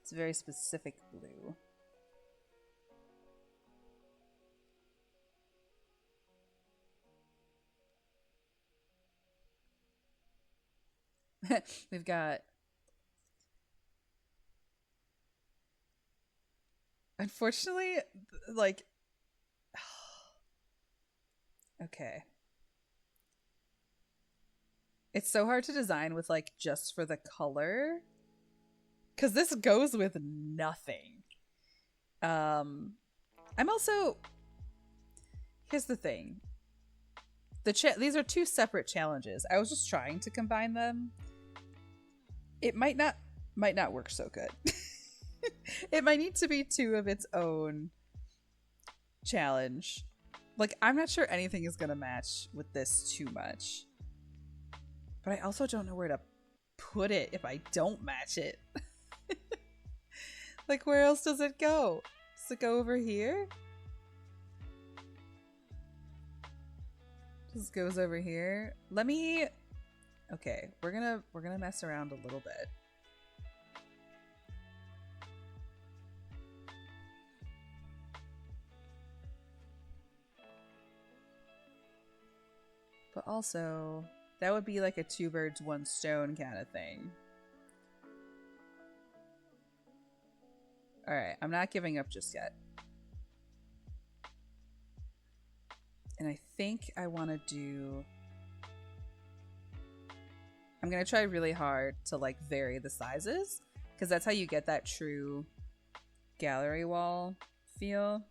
It's a very specific blue. We've got, unfortunately, like, okay. It's so hard to design with like just for the color, because this goes with nothing. I'm also, here's the thing. These are two separate challenges. I was just trying to combine them. It might not work so good. It might need to be two of its own challenge. Like, I'm not sure anything is gonna match with this too much. But I also don't know where to put it if I don't match it. Like, where else does it go? Does it go over here? Just goes over here. Let me, okay, we're gonna mess around a little bit. But also, that would be like a two birds, one stone kind of thing. Alright, I'm not giving up just yet. And I think I want to do... I'm going to try really hard to like vary the sizes, because that's how you get that true gallery wall feel.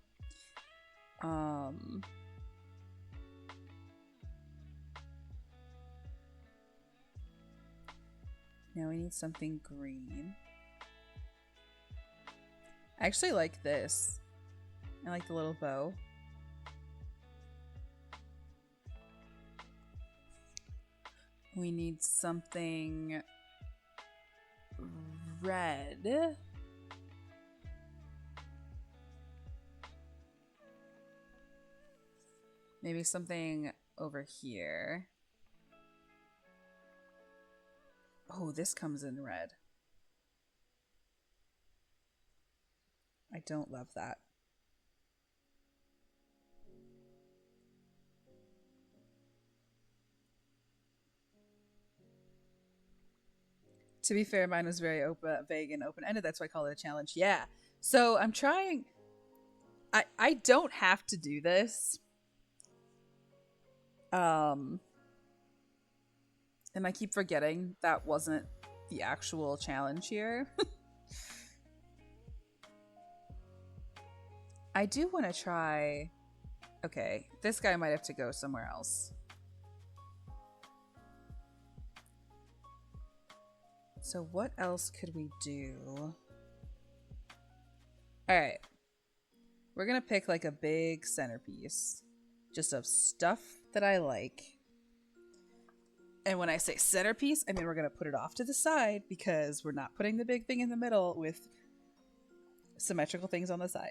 Now we need something green. I actually like this. I like the little bow. We need something red. Maybe something over here. Oh, this comes in red. I don't love that. To be fair, mine was very vague and open-ended. That's why I call it a challenge. Yeah. So I'm trying... I don't have to do this. And I keep forgetting that wasn't the actual challenge here. I do want to try... Okay, this guy might have to go somewhere else. So what else could we do? Alright. We're gonna pick like a big centerpiece. Just of stuff that I like. And when I say centerpiece, I mean we're gonna put it off to the side because we're not putting the big thing in the middle with symmetrical things on the side.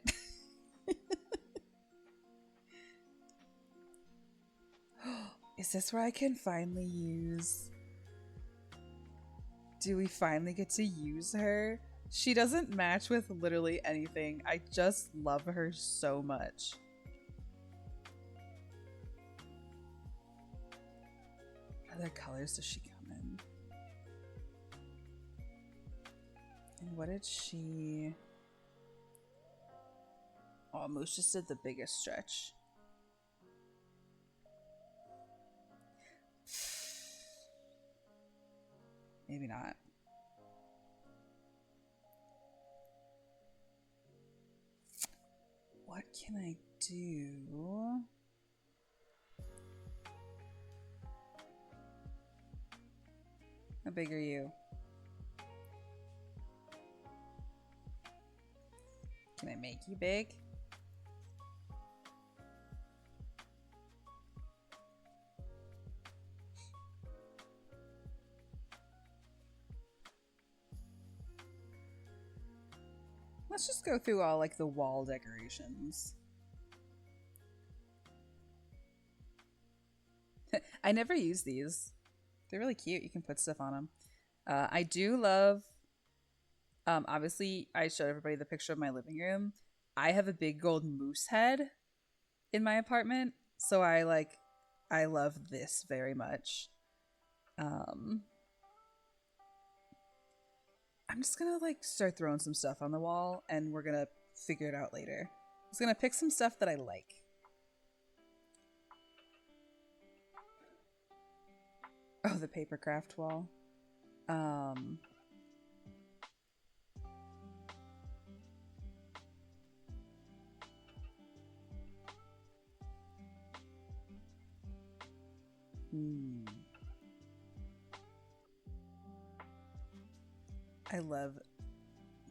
Is this where I can finally use... Do we finally get to use her? She doesn't match with literally anything. I just love her so much. What other colors does she come in? And what did she... Oh, Moose just did the biggest stretch. Maybe not. What can I do? How big are you? Can I make you big? Let's just go through all like the wall decorations. I never use these. They're really cute. You can put stuff on them. I do love, obviously I showed everybody the picture of my living room. I have a big gold moose head in my apartment. So I love this very much. I'm just gonna like start throwing some stuff on the wall and we're gonna figure it out later. I'm just gonna pick some stuff that I like. Oh, the paper craft wall. I love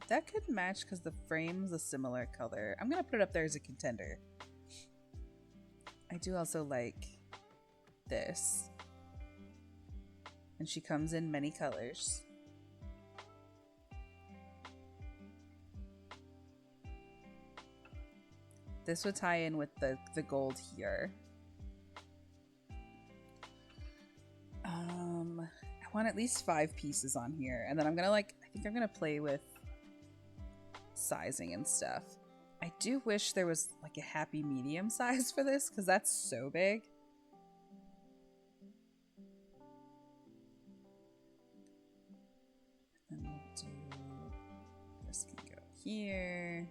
that. Could match because the frame's a similar color. I'm gonna put it up there as a contender. I do also like this. And she comes in many colors. This would tie in with the gold here. I want at least 5 pieces on here. And then I'm gonna I think I'm gonna play with sizing and stuff. I do wish there was like a happy medium size for this because that's so big. And we'll do, this can go here.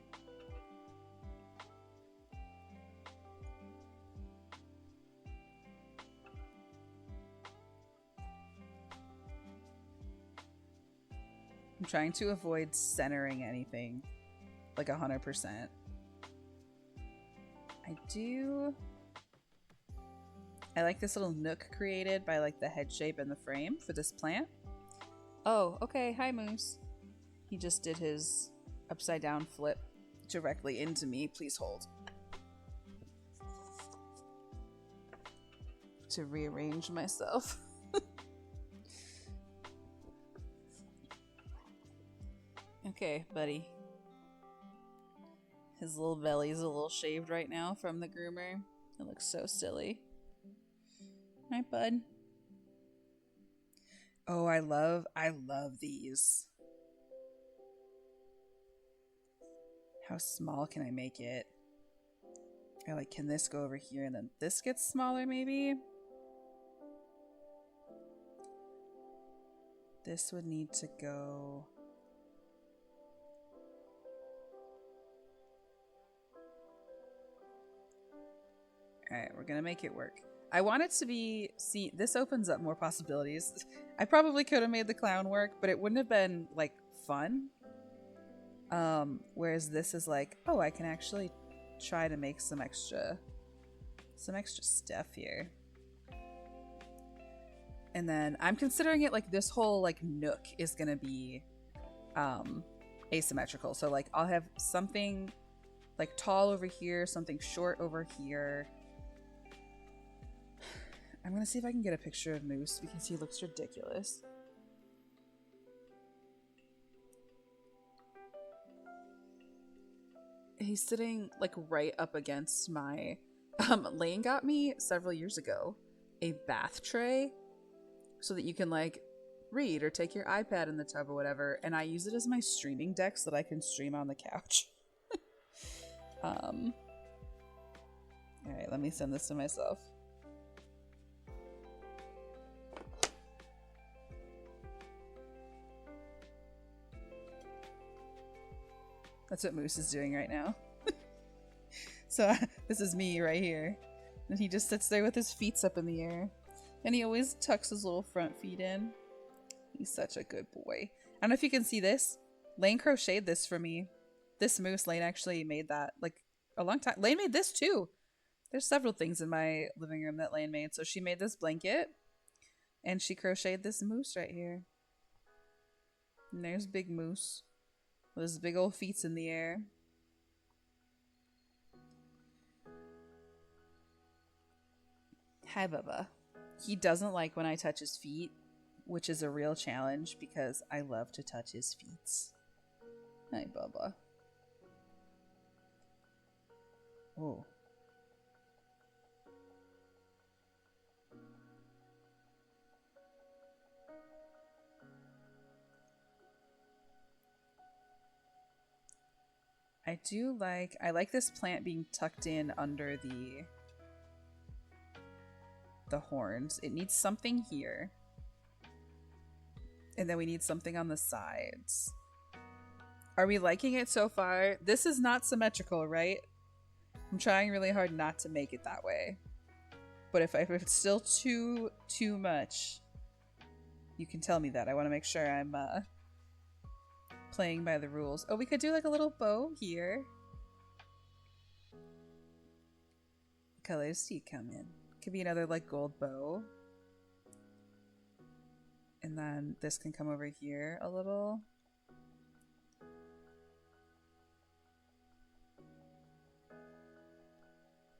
I'm trying to avoid centering anything like 100%. I like this little nook created by like the head shape and the frame for this plant. Oh, okay. Hi, Moose. He just did his upside down flip directly into me. Please hold. To rearrange myself. Okay, buddy. His little belly's a little shaved right now from the groomer. It looks so silly. Hi, bud. Oh, I love these. How small can I make it? Can this go over here and then this gets smaller maybe? This would need to go... Alright, we're gonna make it work. I want it to be... See, this opens up more possibilities. I probably could have made the clown work, but it wouldn't have been, fun. Whereas this is oh, I can actually try to make some extra stuff here. And then I'm considering it this whole, nook is gonna be, asymmetrical. So, I'll have something, tall over here, something short over here. I'm gonna see if I can get a picture of Moose because he looks ridiculous. He's sitting right up against my Lane got me several years ago a bath tray so that you can read or take your iPad in the tub or whatever, and I use it as my streaming deck so that I can stream on the couch. All right, let me send this to myself. That's what Moose is doing right now. So this is me right here. And he just sits there with his feet up in the air. And he always tucks his little front feet in. He's such a good boy. I don't know if you can see this. Lane crocheted this for me. This Moose, Lane actually made that like a long time. Lane made this too. There's several things in my living room that Lane made. So she made this blanket. And she crocheted this Moose right here. And there's Big Moose. With his big old feet in the air. Hi, Bubba. He doesn't like when I touch his feet, which is a real challenge because I love to touch his feet. Hi, Bubba. Oh. I like this plant being tucked in under the horns. It needs something here. And then we need something on the sides. Are we liking it so far? This is not symmetrical, right? I'm trying really hard not to make it that way. But if it's still too much, you can tell me that. I want to make sure I'm playing by the rules. Oh, we could do like a little bow here. What colors do you come in? Could be another like gold bow. And then this can come over here a little.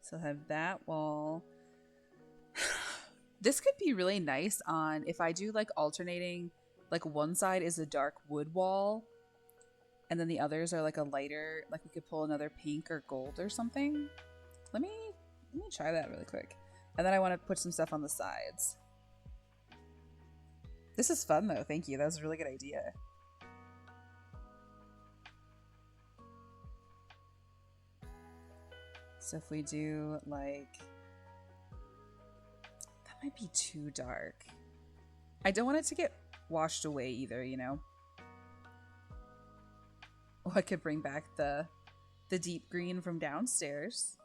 So have that wall. This could be really nice on if I do like alternating, like one side is a dark wood wall and then the others are like a lighter, like we could pull another pink or gold or something. Let me try that really quick. And then I want to put some stuff on the sides. This is fun though. Thank you. That was a really good idea. So if we do like, that might be too dark. I don't want it to get washed away either, you know? Oh, I could bring back the deep green from downstairs.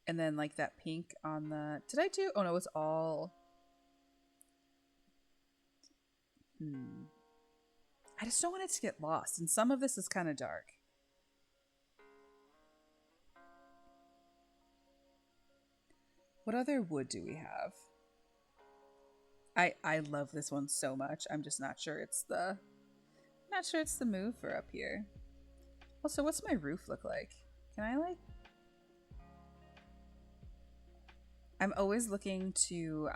And then like that pink on the, did I do, oh no, it's all, I just don't want it to get lost. And some of this is kind of dark. What other wood do we have? I love this one so much. I'm just not sure it's the move for up here. Also, what's my roof look like? Can I like, I'm always looking to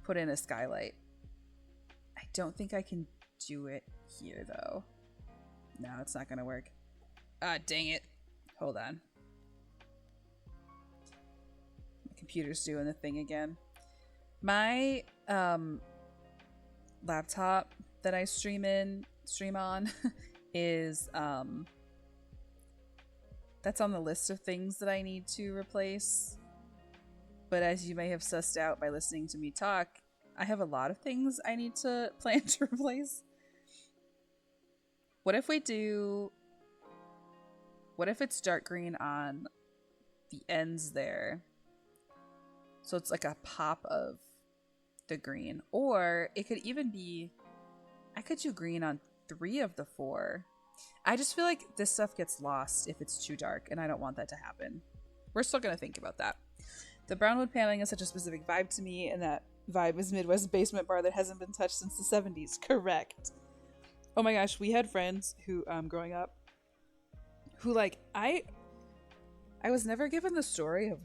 put in a skylight. I don't think I can do it here though. No, it's not gonna work. Ah, dang it. Hold on. My computer's doing the thing again. My laptop that I stream on is that's on the list of things that I need to replace. But as you may have sussed out by listening to me talk, I have a lot of things I need to plan to replace. What if it's dark green on the ends there? So it's like a pop of the green. Or it could even be, I could do green on 3 of the 4. I just feel like this stuff gets lost if it's too dark, and I don't want that to happen. We're still going to think about that. The brownwood paneling is such a specific vibe to me, and that vibe is Midwest basement bar that hasn't been touched since the 70s. Correct. Oh my gosh, we had friends who, growing up, who like, I was never given the story of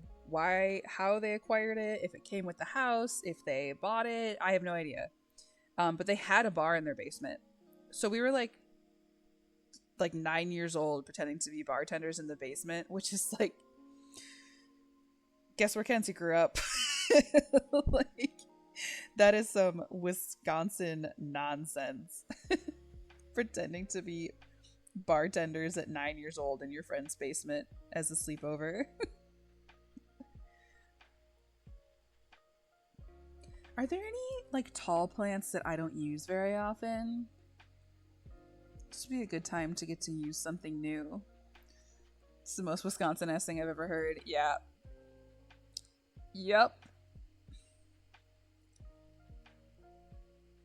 how they acquired it, if it came with the house, if they bought it. I have no idea. But they had a bar in their basement. So we were like 9 years old pretending to be bartenders in the basement, which is like guess where Kenzie grew up. Like, that is some Wisconsin nonsense. Pretending to be bartenders at 9 years old in your friend's basement as a sleepover. Are there any like tall plants that I don't use very often? This would be a good time to get to use something new. It's the most Wisconsin-esque thing I've ever heard. Yeah. Yep.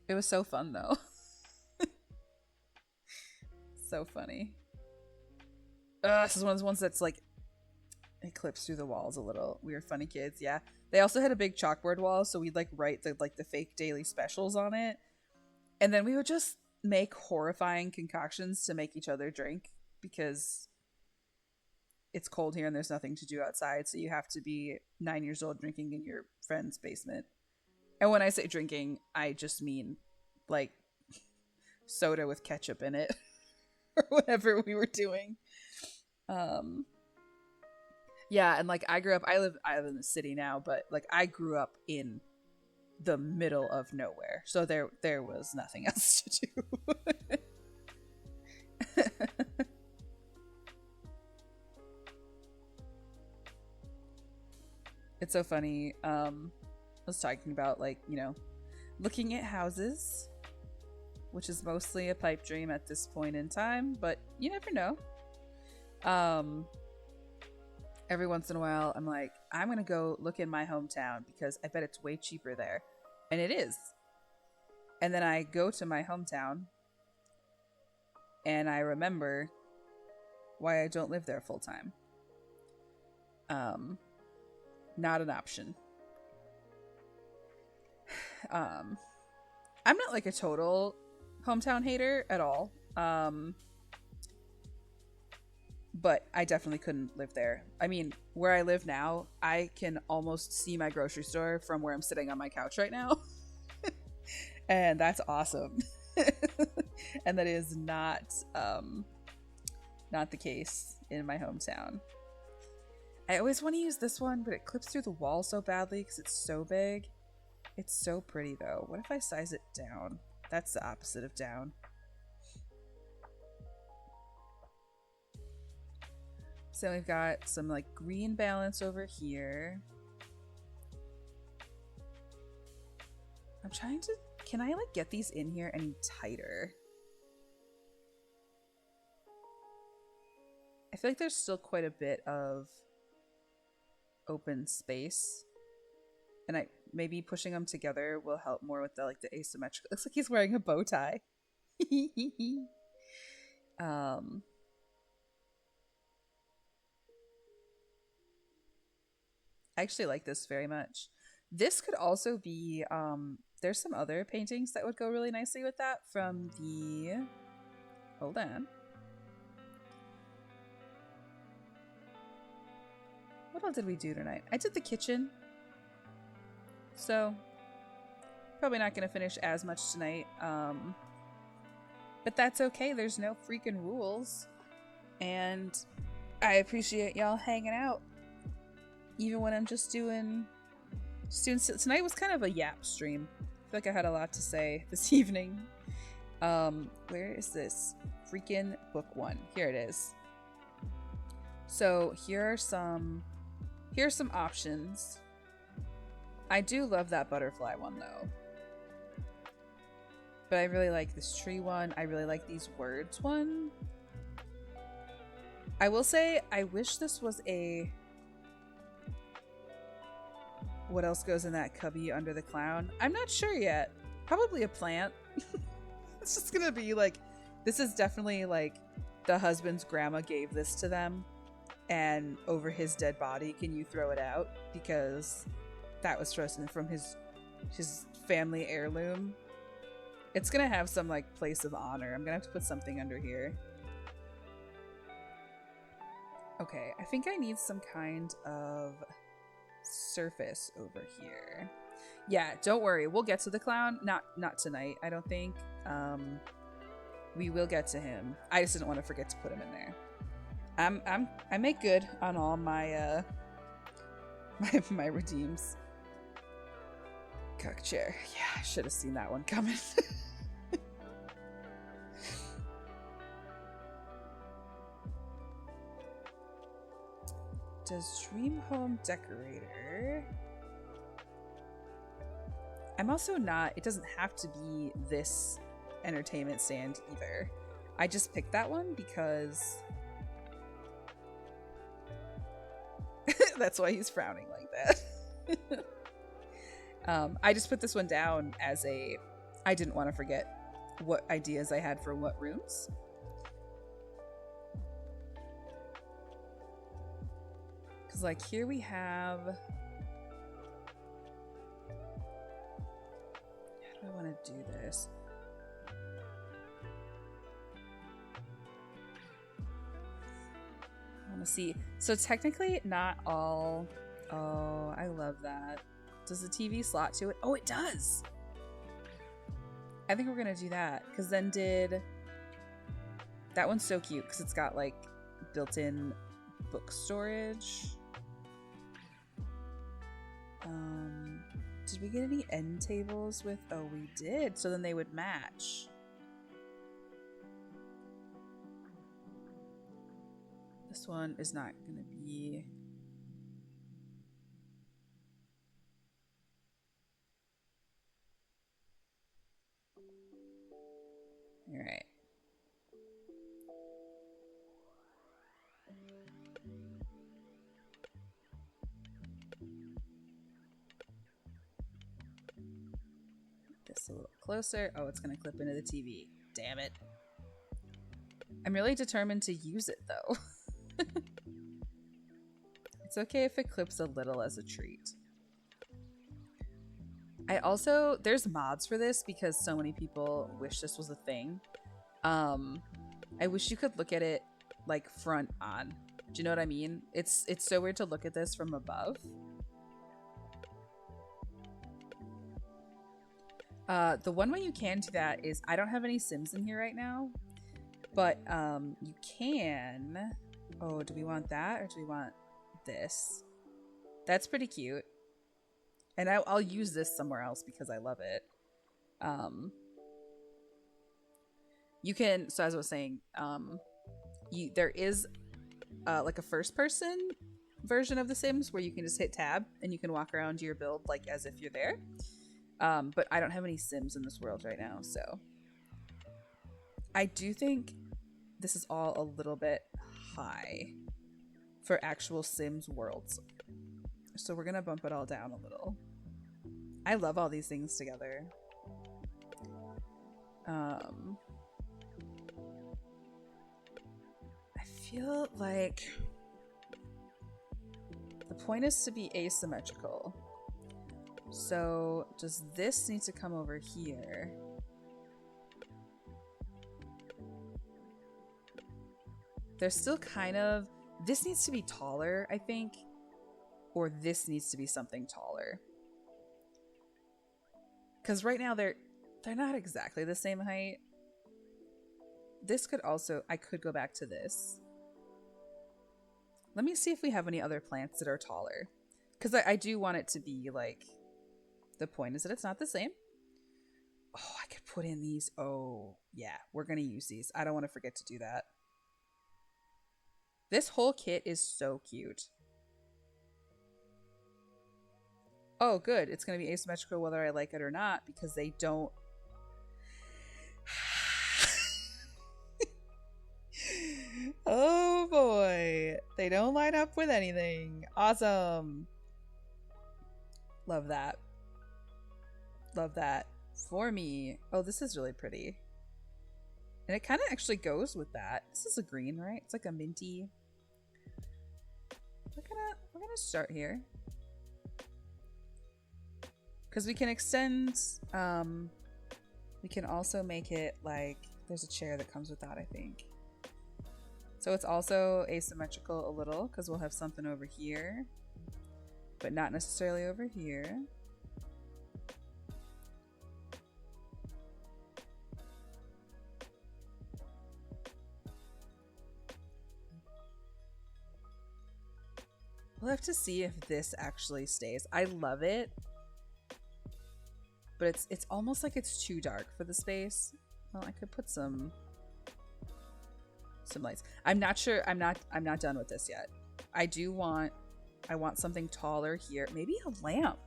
It was so fun though. So funny. This is one of those ones that's like, it clips through the walls a little. We were funny kids, yeah. They also had a big chalkboard wall, so we'd like write the fake daily specials on it. And then we would just make horrifying concoctions to make each other drink because it's cold here and there's nothing to do outside, so you have to be 9 years old drinking in your friend's basement. And when I say drinking, I just mean like soda with ketchup in it or whatever we were doing. Yeah, and like I live in the city now, but like I grew up in the middle of nowhere, so there was nothing else to do. It's so funny. I was talking about like, you know, looking at houses, which is mostly a pipe dream at this point in time, but you never know. Every once in a while, I'm like, I'm gonna go look in my hometown because I bet it's way cheaper there. And it is. And then I go to my hometown and I remember why I don't live there full time. Not an option. I'm not like a total hometown hater at all. But I definitely couldn't live there. I mean, where I live now, I can almost see my grocery store from where I'm sitting on my couch right now. And that's awesome. And that is not the case in my hometown. I always want to use this one, but it clips through the wall so badly because it's so big. It's so pretty though. What if I size it down? That's the opposite of down. So we've got some like green balance over here. I'm trying to, can I like get these in here any tighter? I feel like there's still quite a bit of open space. And maybe pushing them together will help more with the like the asymmetrical. Looks like he's wearing a bow tie. I actually like this very much. This could also be, there's some other paintings that would go really nicely with that from the, hold on. What all did we do tonight? I did the kitchen. So, probably not going to finish as much tonight. But that's okay. There's no freaking rules. And I appreciate y'all hanging out. Even when I'm just doing tonight was kind of a yap stream. I feel like I had a lot to say this evening. Where is this freaking book one? Here it is. So here are some options. I do love that butterfly one though. But I really like this tree one. I really like these words one. I will say I wish this was a, what else goes in that cubby under the clown? I'm not sure yet. Probably a plant. It's just gonna be like, this is definitely like the husband's grandma gave this to them, and over his dead body, can you throw it out? Because that was chosen from his family heirloom. It's gonna have some like place of honor. I'm gonna have to put something under here. Okay, I think I need some kind of surface over here. Yeah, don't worry, we'll get to the clown. Not tonight, I don't think. We will get to him. I just didn't want to forget to put him in there. I make good on all my my redeems. Cook chair. Yeah, I should have seen that one coming. Does Dream Home Decorator... I'm also not... It doesn't have to be this entertainment stand either. I just picked that one because... That's why he's frowning like that. I just put this one down as a... I didn't want to forget what ideas I had for what rooms. Because, like, here we have... How do I want to do this? I want to see. So, technically, not all... Oh, I love that. Does the TV slot to it? Oh, it does! I think we're going to do that. Because then did... That one's so cute because it's got, like, built-in book storage. Did we get any end tables with... Oh, we did. So then they would match. This one is not going to be... All right. This a little closer. Oh, it's going to clip into the TV. Damn it. I'm really determined to use it, though. It's okay if it clips a little as a treat. I also... There's mods for this because so many people wish this was a thing. I wish you could look at it, like, front on. Do you know what I mean? It's so weird to look at this from above. The one way you can do that is... I don't have any Sims in here right now. But you can... Oh, do we want that or do we want this? That's pretty cute. And I'll use this somewhere else because I love it. You can... So as I was saying, there is like a first-person version of The Sims where you can just hit tab and you can walk around your build like as if you're there. But I don't have any Sims in this world right now, so... I do think this is all a little bit high for actual Sims worlds. So we're going to bump it all down a little. I love all these things together. I feel like the point is to be asymmetrical. So does this need to come over here? There's still kind of... This needs to be taller, I think. Or this needs to be something taller. Because right now they're not exactly the same height. This could also... I could go back to this. Let me see if we have any other plants that are taller. Because I do want it to be like... The point is that it's not the same. Oh, I could put in these. Oh, yeah. We're going to use these. I don't want to forget to do that. This whole kit is so cute. Oh, good. It's going to be asymmetrical whether I like it or not because they don't... Oh, boy. They don't line up with anything. Awesome. Love that. Love that. For me. Oh, this is really pretty. And it kind of actually goes with that. This is a green, right? It's like a minty. We're gonna start here. Because we can extend, we can also make it like, there's a chair that comes with that, I think. So it's also asymmetrical a little, because we'll have something over here, but not necessarily over here. We'll have to see if this actually stays. I love it, but it's almost like it's too dark for the space. Well, I could put some lights. I'm not sure. I'm not done with this yet. I want something taller here. Maybe a lamp.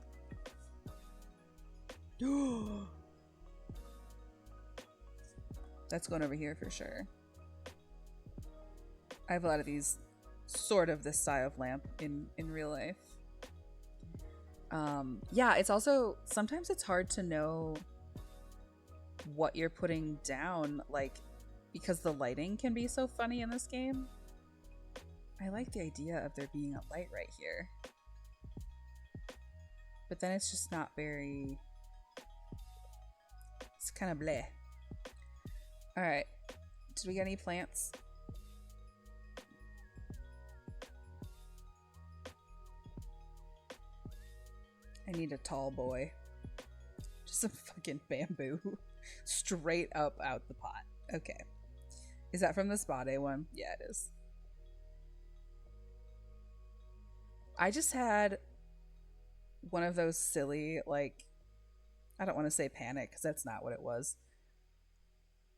That's going over here for sure. I have a lot of these sort of this style of lamp in real life. Yeah, it's also sometimes it's hard to know what you're putting down, like, because the lighting can be so funny in this game. I like the idea of there being a light right here, but then it's just not very, it's kind of bleh. All right, did we get any plants? I need a tall boy. Just some fucking bamboo straight up out the pot. Okay. Is that from the spa day one? Yeah, it is. I just had one of those silly, like, I don't want to say panic because that's not what it was.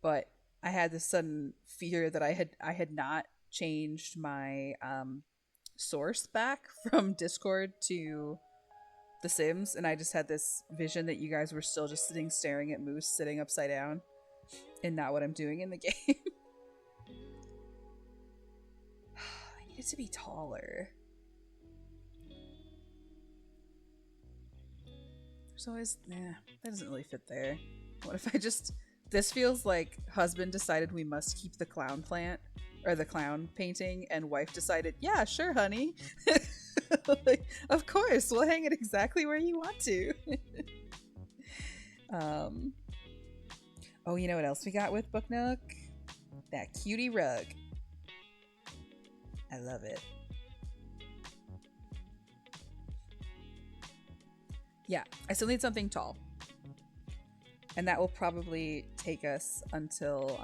But I had this sudden fear that I had not changed my source back from Discord to The Sims, and I just had this vision that you guys were still just sitting staring at Moose sitting upside down and not what I'm doing in the game. I need it to be taller. There's always, that doesn't really fit there. What if I just, this feels like husband decided we must keep the clown plant or the clown painting, and wife decided, yeah, sure, honey. Like, of course, we'll hang it exactly where you want to. Oh, you know what else we got with Book Nook? That cutie rug. I love it. Yeah, I still need something tall. And that will probably take us until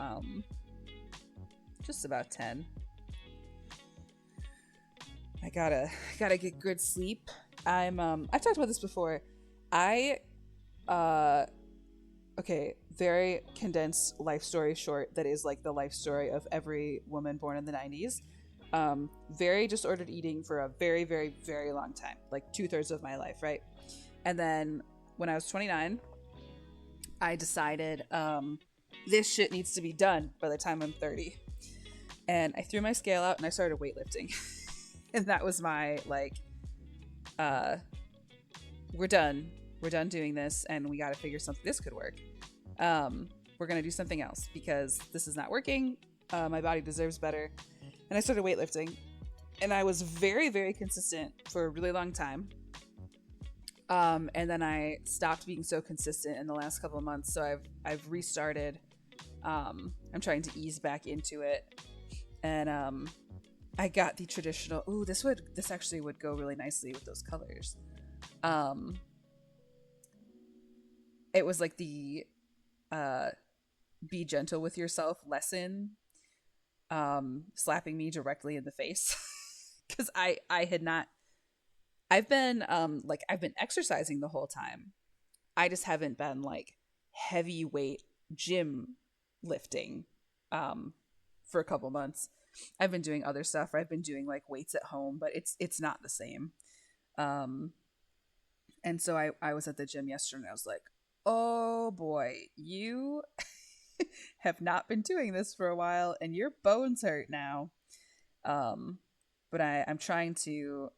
just about 10. I gotta get good sleep. I've talked about this before. Okay, very condensed life story short that is like the life story of every woman born in the 90s. Very disordered eating for a very, very, very long time, like 2/3 of my life, right? And then when I was 29, I decided this shit needs to be done by the time I'm 30. And I threw my scale out and I started weightlifting. And that was my, like, we're done doing this, and we got to figure something. This could work. We're going to do something else because this is not working. My body deserves better. And I started weightlifting, and I was very, very consistent for a really long time. And then I stopped being so consistent in the last couple of months. So I've restarted. I'm trying to ease back into it. And, I got the traditional, ooh, this actually would go really nicely with those colors. It was like the, be gentle with yourself lesson, slapping me directly in the face. Cause I had not, I've been exercising the whole time. I just haven't been like heavyweight gym lifting, for a couple months. I've been doing other stuff, or I've been doing like weights at home, but it's not the same. And so I was at the gym yesterday and I was like, oh boy, you have not been doing this for a while and your bones hurt now. But I'm trying to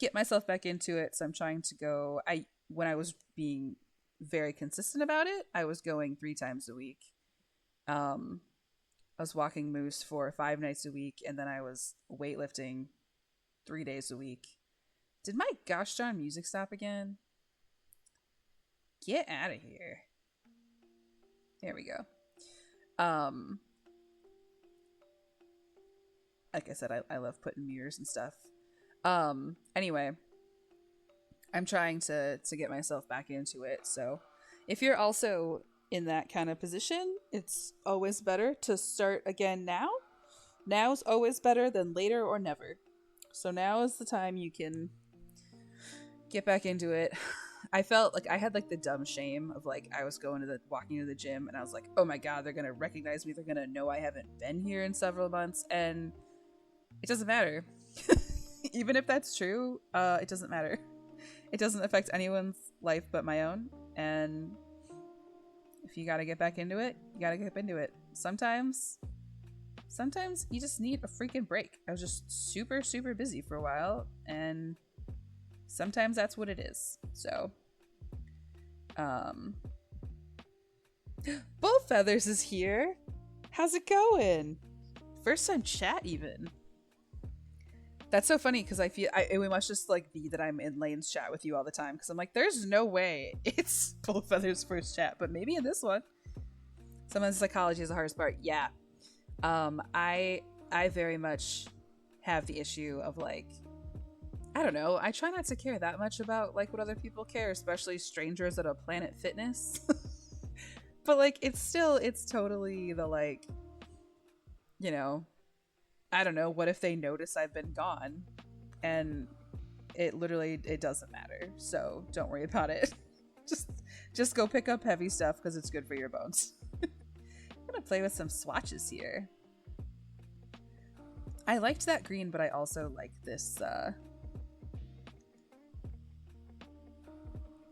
get myself back into it. So I'm trying to go, when I was being very consistent about it, I was going 3 times a week. I was walking Moose for 5 nights a week, and then I was weightlifting 3 days a week. Did my gosh darn music stop again? Get out of here. There we go. Like I said, I love putting mirrors and stuff. Anyway, I'm trying to get myself back into it. So if you're also in that kind of position, it's always better to start again now. Now's always better than later or never. So now is the time you can get back into it. I felt like I had like the dumb shame of like I was walking to the gym and I was like, oh my god, they're gonna recognize me, they're gonna know I haven't been here in several months, and it doesn't matter. Even if that's true, it doesn't matter. It doesn't affect anyone's life but my own, and if you gotta get back into it, you gotta get into it. Sometimes you just need a freaking break. I was just super, super busy for a while, and sometimes that's what it is. So, Bull Feathers is here. How's it going? First time chat even. That's so funny because it must just like be that I'm in Lane's chat with you all the time because I'm like, there's no way it's Bull Feathers' first chat, but maybe in this one. Someone's psychology is the hardest part. Yeah. I very much have the issue of like, I don't know. I try not to care that much about like what other people care, especially strangers at a Planet Fitness. But like, it's totally the like, you know, I don't know. What if they notice I've been gone? And it doesn't matter. So don't worry about it. Just go pick up heavy stuff because it's good for your bones. I'm gonna play with some swatches here. I liked that green, but I also like this.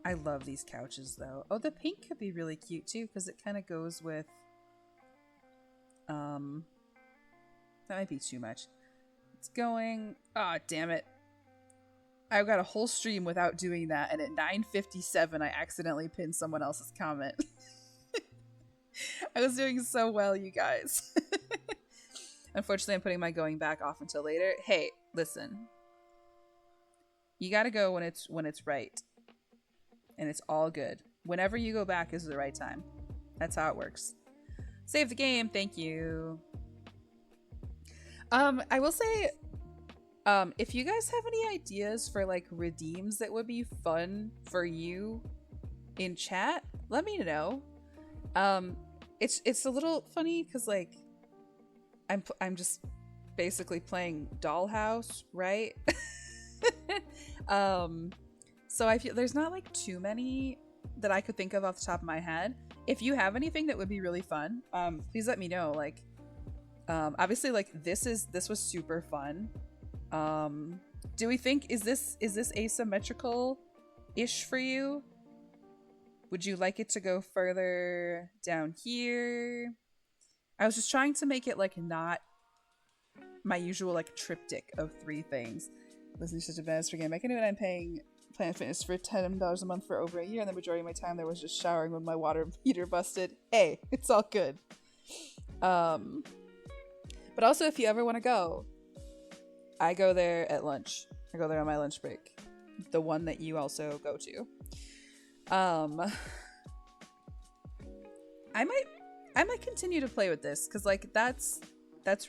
I love these couches though. Oh, the pink could be really cute too because it kind of goes with. That might be too much. It's going. Ah, oh, damn it. I've got a whole stream without doing that, and at 9:57 I accidentally pinned someone else's comment. I was doing so well, you guys. Unfortunately, I'm putting my going back off until later. Hey, listen. You gotta go when it's right. And it's all good. Whenever you go back is the right time. That's how it works. Save the game, thank you. I will say, if you guys have any ideas for like redeems that would be fun for you in chat, let me know. It's a little funny because like I'm just basically playing Dollhouse, right? So I feel there's not like too many that I could think of off the top of my head. If you have anything that would be really fun, please let me know. Like, obviously, like this was super fun. Do we think is this asymmetrical ish for you? Would you like it to go further down here? I was just trying to make it like not my usual like triptych of 3 things. Listen to such a bad game. I can do it. I'm paying Planet Fitness for $10 a month for over a year, and the majority of my time there was just showering when my water heater busted. Hey, it's all good. But also, if you ever want to go, I go there at lunch. I go there on my lunch break. The one that you also go to. I might continue to play with this because like that's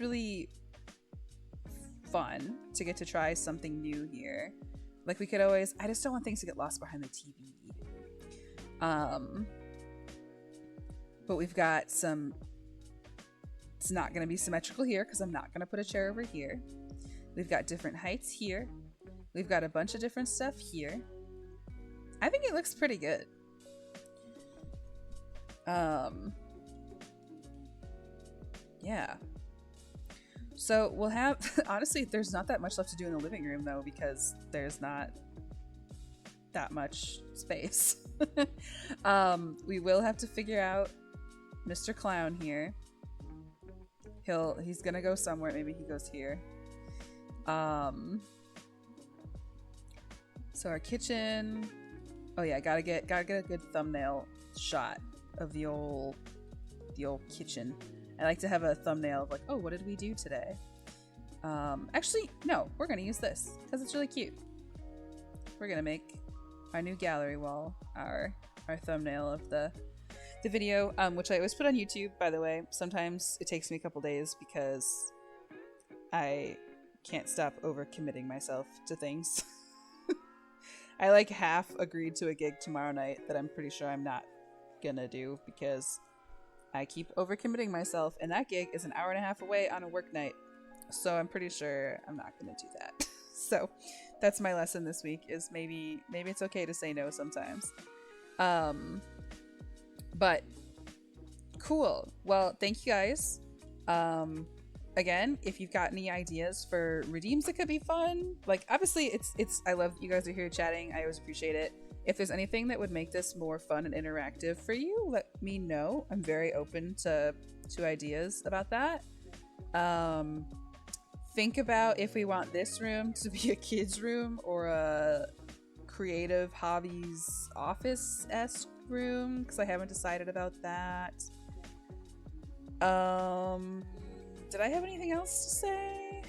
really fun to get to try something new here. Like we could always, I just don't want things to get lost behind the TV. But we've got some, it's not going to be symmetrical here because I'm not going to put a chair over here. We've got different heights here. We've got a bunch of different stuff here. I think it looks pretty good. Yeah. So we'll have, honestly, there's not that much left to do in the living room though, because there's not that much space. We will have to figure out Mr. Clown here. He's gonna go somewhere. Maybe he goes here. So our kitchen. Oh yeah, gotta get a good thumbnail shot of the old kitchen. I like to have a thumbnail of like, oh, what did we do today? Actually, no, we're gonna use this because it's really cute. We're gonna make our new gallery wall our thumbnail of the video, which I always put on YouTube, by the way. Sometimes it takes me a couple days because I can't stop overcommitting myself to things. I like half agreed to a gig tomorrow night that I'm pretty sure I'm not gonna do because I keep overcommitting myself, and that gig is an hour and a half away on a work night, so I'm pretty sure I'm not gonna do that. So that's my lesson this week, is maybe it's okay to say no sometimes. But cool. Well, thank you guys. Again, if you've got any ideas for redeems that could be fun, like obviously it's I love you guys are here chatting. I always appreciate it. If there's anything that would make this more fun and interactive for you, let me know. I'm very open to ideas about that. Think about if we want this room to be a kids room or a creative hobbies office-esque room, because I haven't decided about that. Did I have anything else to say?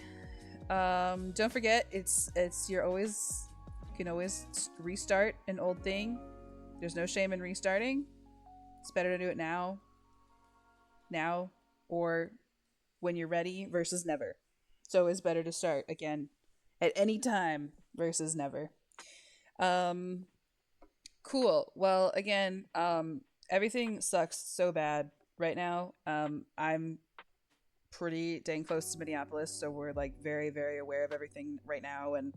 Don't forget, it's you can always restart an old thing. There's no shame in restarting. It's better to do it now, or when you're ready versus never. So it's better to start again at any time versus never. Cool. Well, again, everything sucks so bad right now. I'm pretty dang close to Minneapolis, so we're like very, very aware of everything right now, and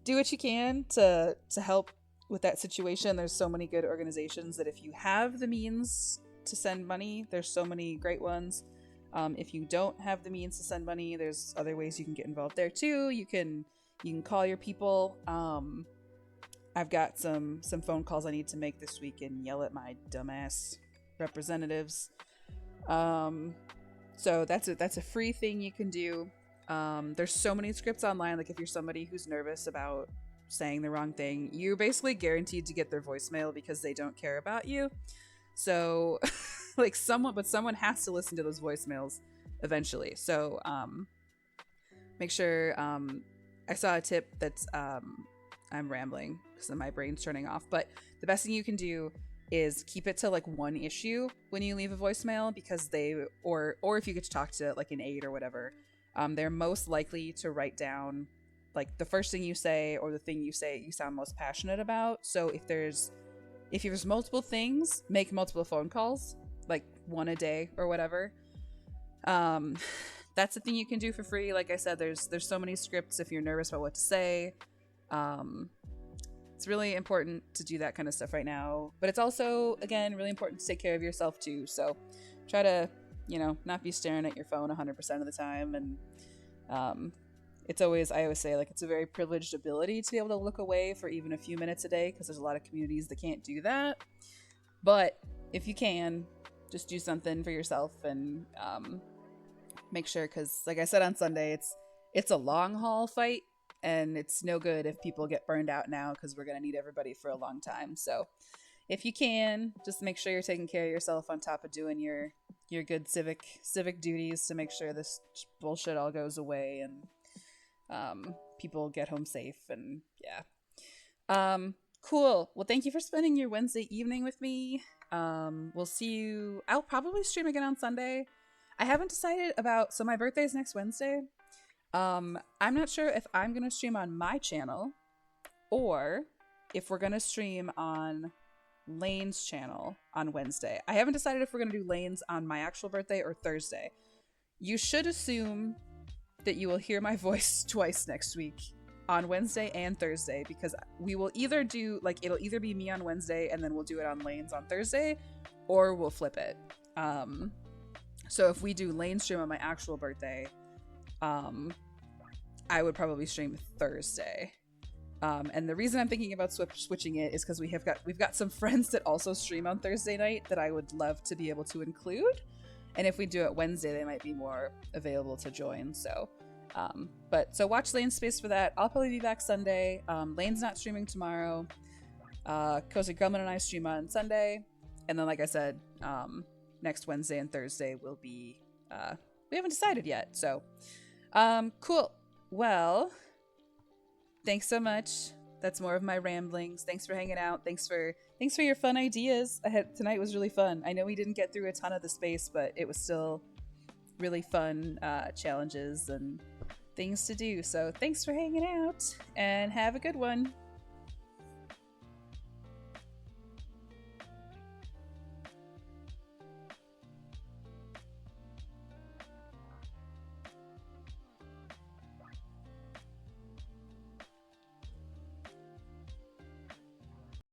do what you can to help with that situation. There's so many good organizations that if you have the means to send money, there's so many great ones. If you don't have the means to send money, there's other ways you can get involved there too. You can call your people. I've got some phone calls I need to make this week and yell at my dumbass representatives. So that's a free thing you can do. There's so many scripts online. Like if you're somebody who's nervous about saying the wrong thing, you're basically guaranteed to get their voicemail because they don't care about you. So like someone has to listen to those voicemails eventually. So make sure I saw a tip that's I'm rambling because my brain's turning off, but the best thing you can do is keep it to like one issue when you leave a voicemail, because or if you get to talk to like an aide or whatever, they're most likely to write down like the first thing you say or the thing you say you sound most passionate about. So if there's multiple things, make multiple phone calls, like one a day or whatever. That's the thing you can do for free. Like I said, there's so many scripts if you're nervous about what to say. It's really important to do that kind of stuff right now, but it's also, again, really important to take care of yourself too. So try to, not be staring at your phone 100% of the time. And I always say, like, it's a very privileged ability to be able to look away for even a few minutes a day, because there's a lot of communities that can't do that. But if you can, just do something for yourself and make sure, because like I said on Sunday, it's a long haul fight. And it's no good if people get burned out now, because we're going to need everybody for a long time. So if you can, just make sure you're taking care of yourself on top of doing your good civic duties to make sure this bullshit all goes away and people get home safe. And yeah. Cool. Well, thank you for spending your Wednesday evening with me. We'll see you. I'll probably stream again on Sunday. I haven't decided so my birthday is next Wednesday. I'm not sure if I'm going to stream on my channel or if we're going to stream on Lane's channel on Wednesday. I haven't decided if we're going to do Lane's on my actual birthday or Thursday. You should assume that you will hear my voice twice next week, on Wednesday and Thursday, because we will either do, like, it'll either be me on Wednesday and then we'll do it on Lane's on Thursday, or we'll flip it. So if we do Lane's stream on my actual birthday, I would probably stream Thursday. And the reason I'm thinking about switching it is because we've got some friends that also stream on Thursday night that I would love to be able to include. And if we do it Wednesday, they might be more available to join. So, so watch Lane's space for that. I'll probably be back Sunday. Lane's not streaming tomorrow. Cozy Grumman and I stream on Sunday. And then, like I said, next Wednesday and Thursday will be, we haven't decided yet. So, cool. Well, thanks so much. That's more of my ramblings. Thanks for hanging out. Thanks for your fun ideas. Tonight was really fun. I know we didn't get through a ton of the space, but it was still really fun challenges and things to do. So thanks for hanging out and have a good one.